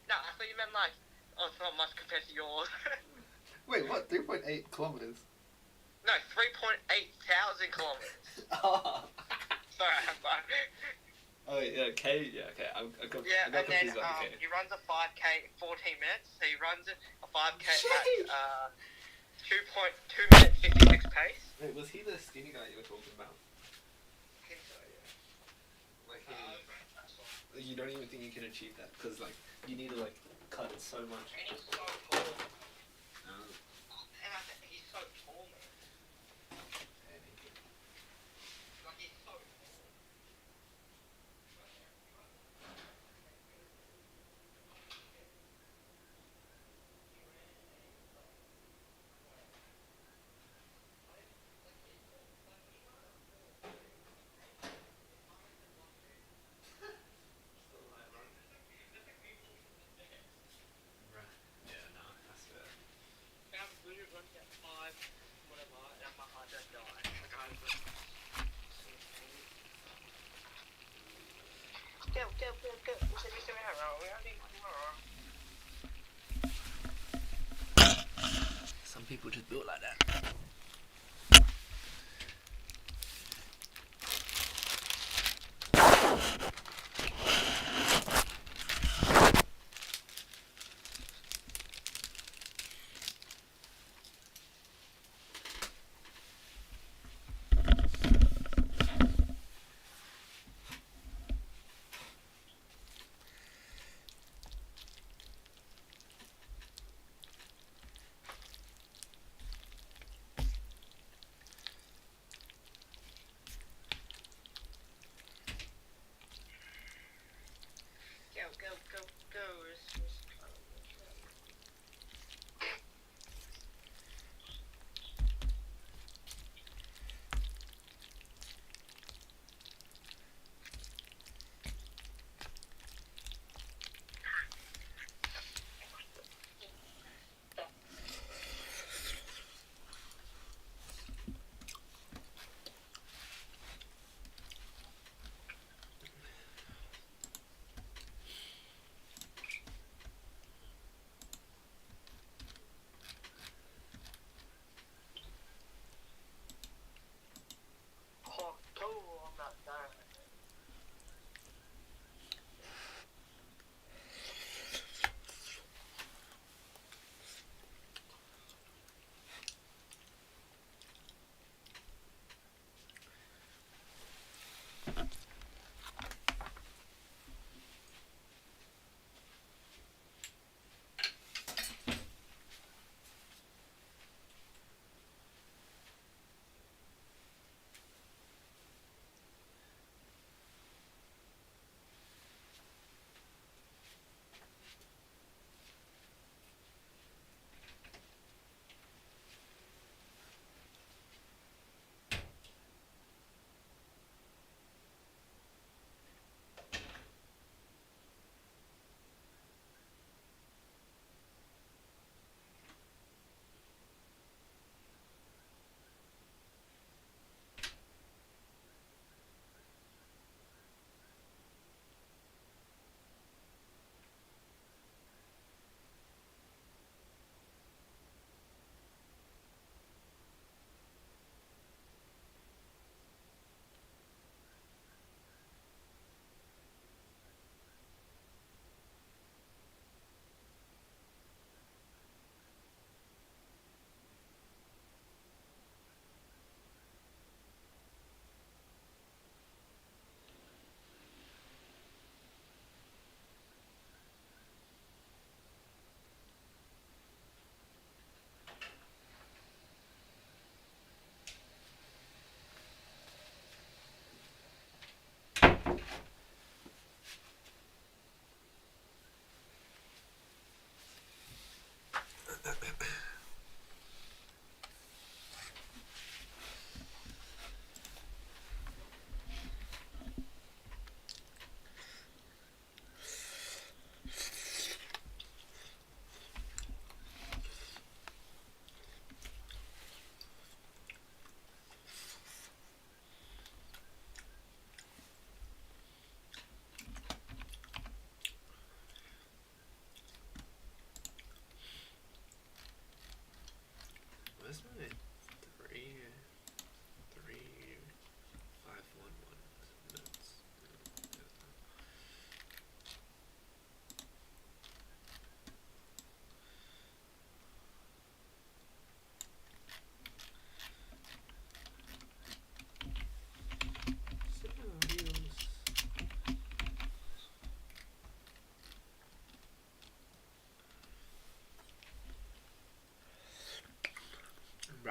no, I thought you meant like, oh, it's not much compared to yours. Wait, what? 3.8 kilometers? No, 3.8 thousand kilometers. Oh. Sorry, I'm fine. Oh yeah, K. Yeah, okay. I got Yeah, and then confused about the K. he runs a 5k in 14 minutes. So he runs a 5k Jeez. at 2.2 minutes 56 pace. Wait, was he the skinny guy you were talking about? I think so, yeah. Like you don't even think you can achieve that because like you need to like cut it so much. And he's so tall. And he's so tall, man. Like, he's so tall. Yeah, no, that's fair. And I'm literally running at 5, whatever, and my heart just died. Like, go. We said Mr. Arrow. We are doing tomorrow. Some people just built like that.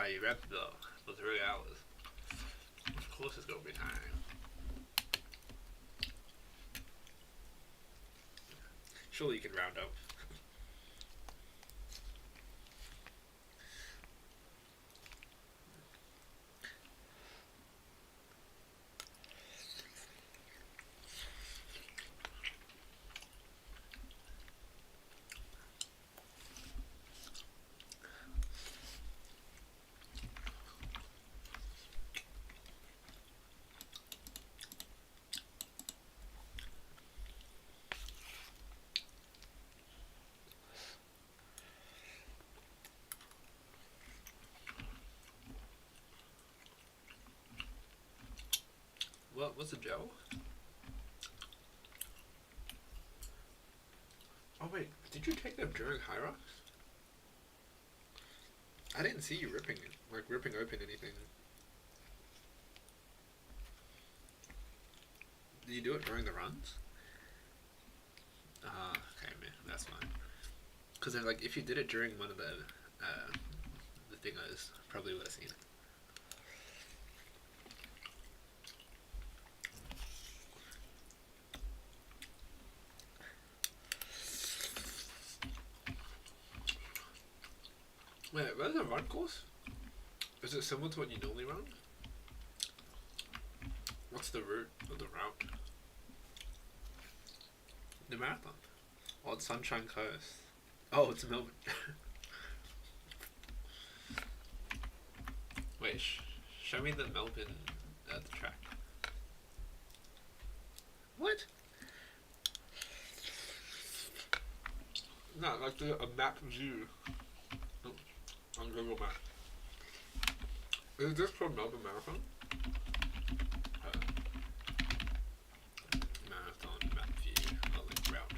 you repped though for 3 hours. Of course it's gonna be time. Surely you can round up. What's the gel? Oh wait, did you take them during Hyrox? I didn't see you ripping it, like ripping open anything. Did you do it during the runs? Okay, man, that's fine. Because like if you did it during one of the thingos, probably would have seen it. Wait, where's the run course? Is it similar to what you normally run? What's the route of the route? The marathon. Oh, it's Sunshine Coast. Oh, it's Melbourne. Wait, show me the Melbourne the track. What? No, like a map view. On Google Maps. Is this called Melbourne Marathon? Marathon map view. Oh, like route.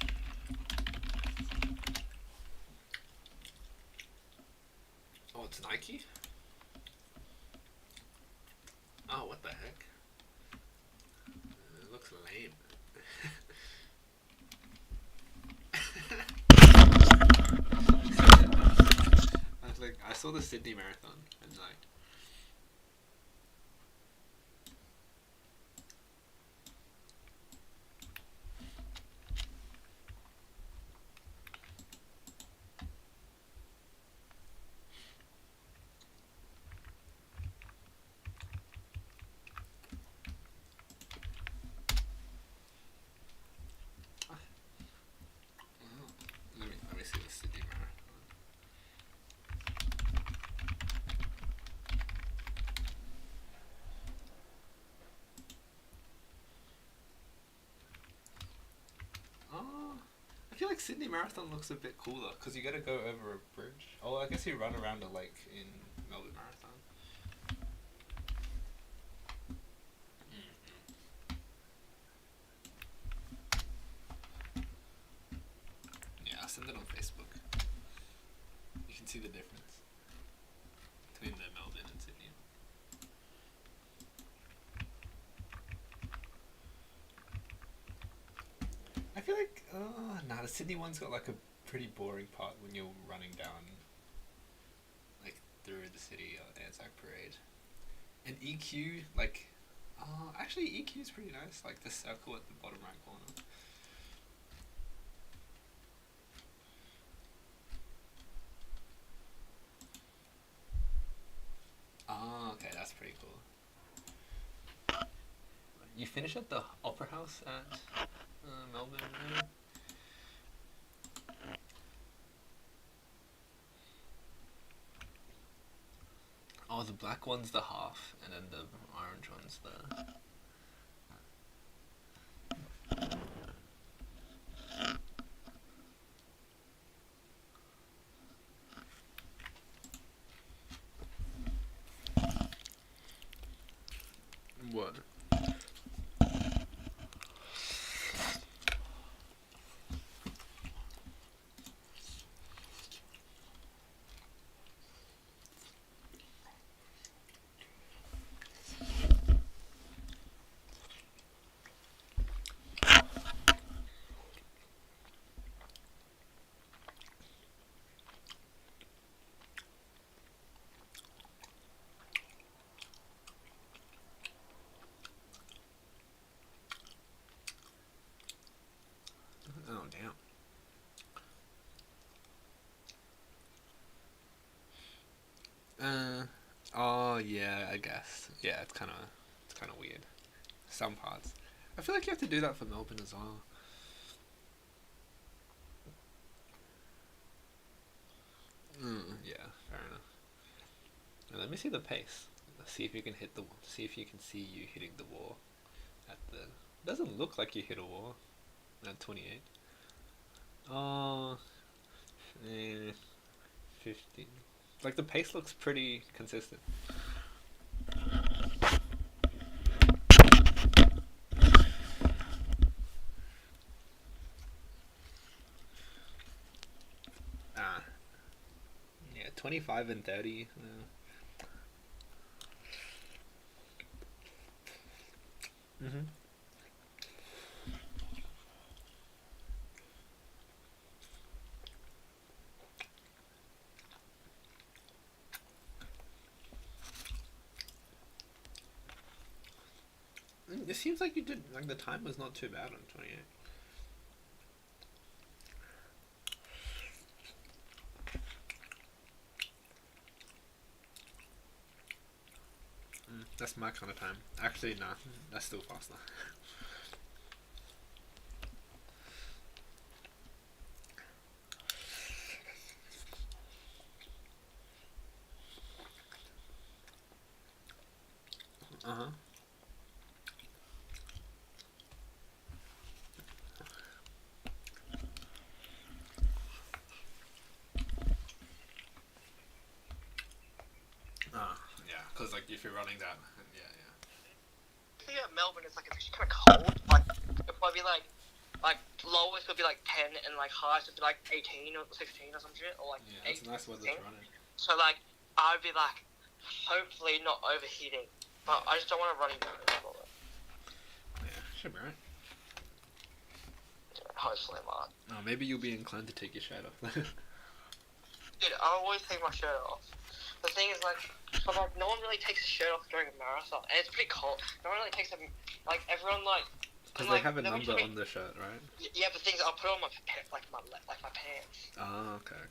Oh, it's Nike? Oh, what the heck? It looks lame. I saw the Sydney Marathon and like let me see the Sydney Marathon. I feel like Sydney Marathon looks a bit cooler because you got to go over a bridge. Oh, I guess you run around a lake in Melbourne Marathon. Yeah, I'll send it on Facebook. You can see the difference between the Melbourne and Sydney. I feel like, the Sydney one's got like a pretty boring part when you're running down, like, through the city Anzac Parade. And EQ, like, actually EQ's pretty nice, like the circle at the bottom right corner. Oh, okay, that's pretty cool. You finish at the Opera House at Melbourne. Oh, the black one's the half, and then the orange one's the... What? west. Yeah, it's kind of weird. Some parts. I feel like you have to do that for Melbourne as well. Yeah, fair enough. Now, let me see the pace. Let's see if you can hit the. See if you can see you hitting the wall. At the. Doesn't look like you hit a wall. At 28. Oh. 15. Like the pace looks pretty consistent. Yeah, 25 and 30. Mm-hmm. It seems like you did, like the time was not too bad on 28. That's my kind of time. Actually, nah, that's still faster. Uh-huh. Yeah, because like if you're running that, yeah. I think at Melbourne it's like it's actually kind of cold. Like it might be like lowest would be like 10 and like highest would be like 18 or 16 or some shit or like Yeah, it's 8, nice weather 16. to run in. So like I would be like hopefully not overheating, but I just don't want to run into it. Yeah, should be right. Yeah, hopefully not. Oh, maybe you'll be inclined to take your shirt off. Dude, I always take my shirt off. The thing is, like, but, like, no one really takes a shirt off during a marathon, and it's pretty cold. No one really takes a, like, everyone, like... Because like, they have a nobody number really- on the shirt, right? Yeah, but things I'll put on my my pants. Oh, okay.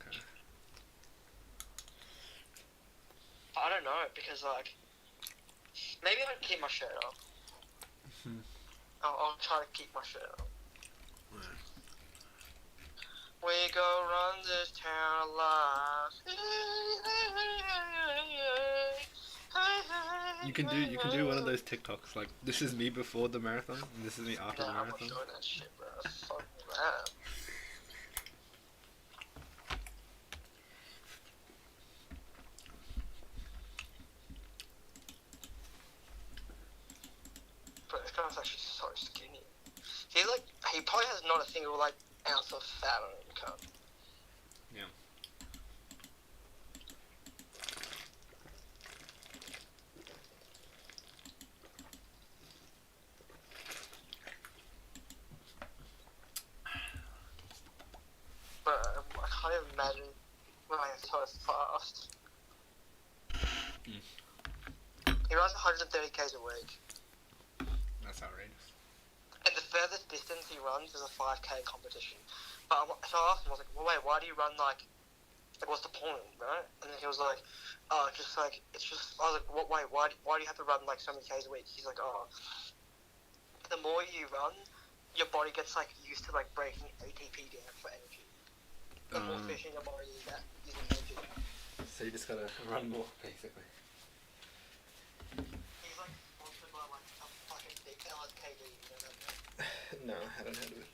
I don't know, because, like, maybe I'll keep my shirt off. I'll try to keep my shirt off. Yeah. We go run this town alive. You can do one of those TikToks like this is me before the marathon and this is me after the Nah, I'm not marathon. doing that shit, bro. Fuck that. But this guy's actually so skinny. He probably has not a single like ounce of fat on him, cunt. Yeah. But I can't even imagine running so fast. He runs 130 k's a week. That's outrageous. And the furthest distance he runs is a 5k competition. But so I asked him, I was like, well, wait, why do you run like what's the point, right? And then he was like, oh, just like, it's just, I was like, what, wait, why do you have to run like so many k's a week? He's like, oh, the more you run, your body gets like used to like breaking ATP down for energy. The more efficient your body is at using energy. So you just gotta run more, basically. He's like sponsored by like some fucking big LSKD, you know that? No, I haven't heard of it.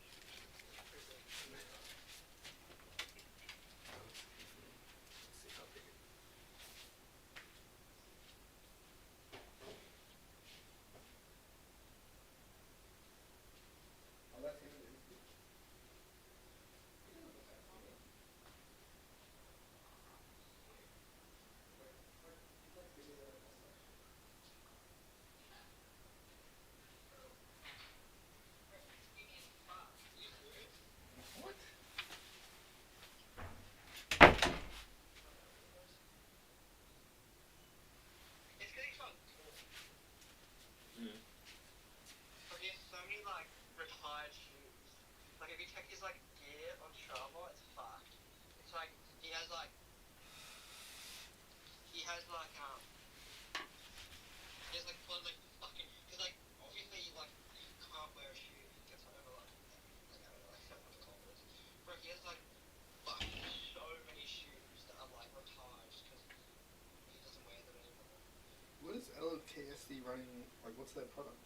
It's because he's so tall. But he has so many like retired shoes. Like if you check his like gear on Strava, it's fucked. It's like he has like their product?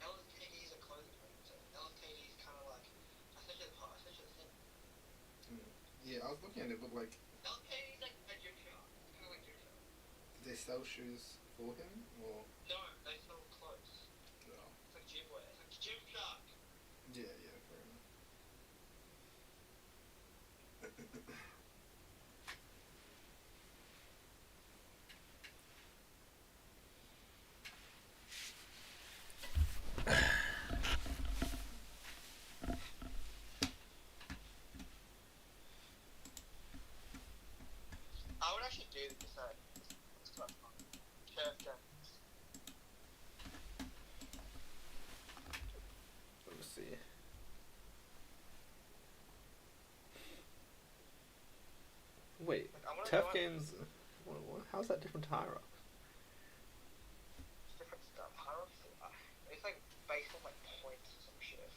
LTD is a clothing brand. So LTD is kind of like essentially the thing. Yeah, I was looking at it, but like, LTD is like a Gymshark. It's kind of like Gymshark. did they sell shoes for him or? No, they sell clothes. No. It's like gymwear. It's like Gymshark. Yeah, yeah, fair enough. I would actually do this. It's quite fun. Turf games. Let me see. Wait, Like, I wanna turf go out- games. How's that different to High Rock? It's different stuff. It's like based on like points or some shit.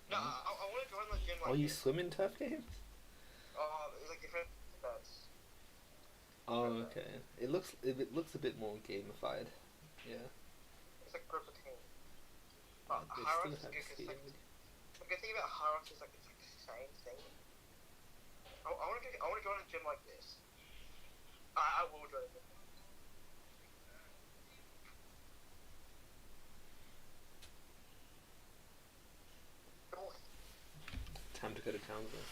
No, I want to join the gym like. Oh, you this. swim in turf games? It's like different events. Oh, okay. It looks a bit more gamified. Yeah. It's like group of team. They High still Rocks is have good 'cause skiing. the good thing about High Rocks is like it's like the same thing. I want to join a gym like this. I will join it. Time to go to Townsville.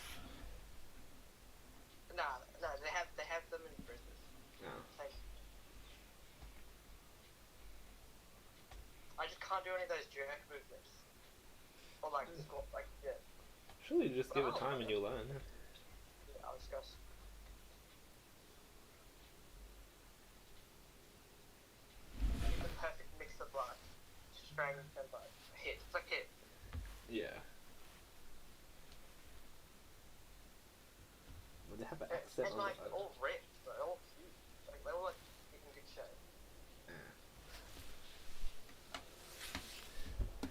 Nah, they have them in Brisbane. No. Like, I just can't do any of those jerk movements. Or like squat, like yeah. Surely you just give it time and you'll learn. Yeah, I'll discuss. The perfect mix of like strength and like hit. It's like hit. Yeah. But they have an accent And on like the all ripped, but all cute. Like they're all like in good shape.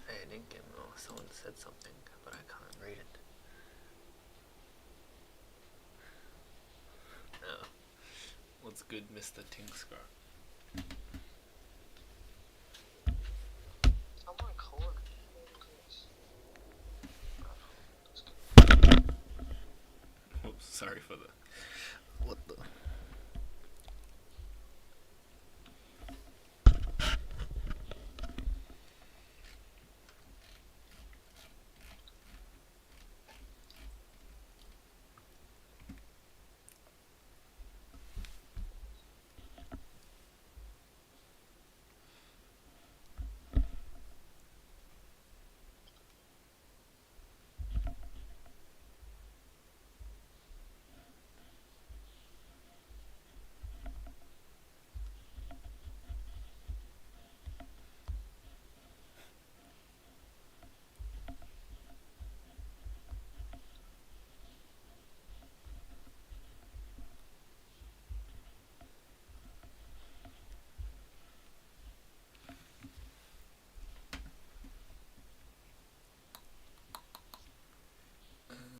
Hey, I didn't get. Oh, someone said something, but I can't read it. Oh. What's good, Mr. Tingscar?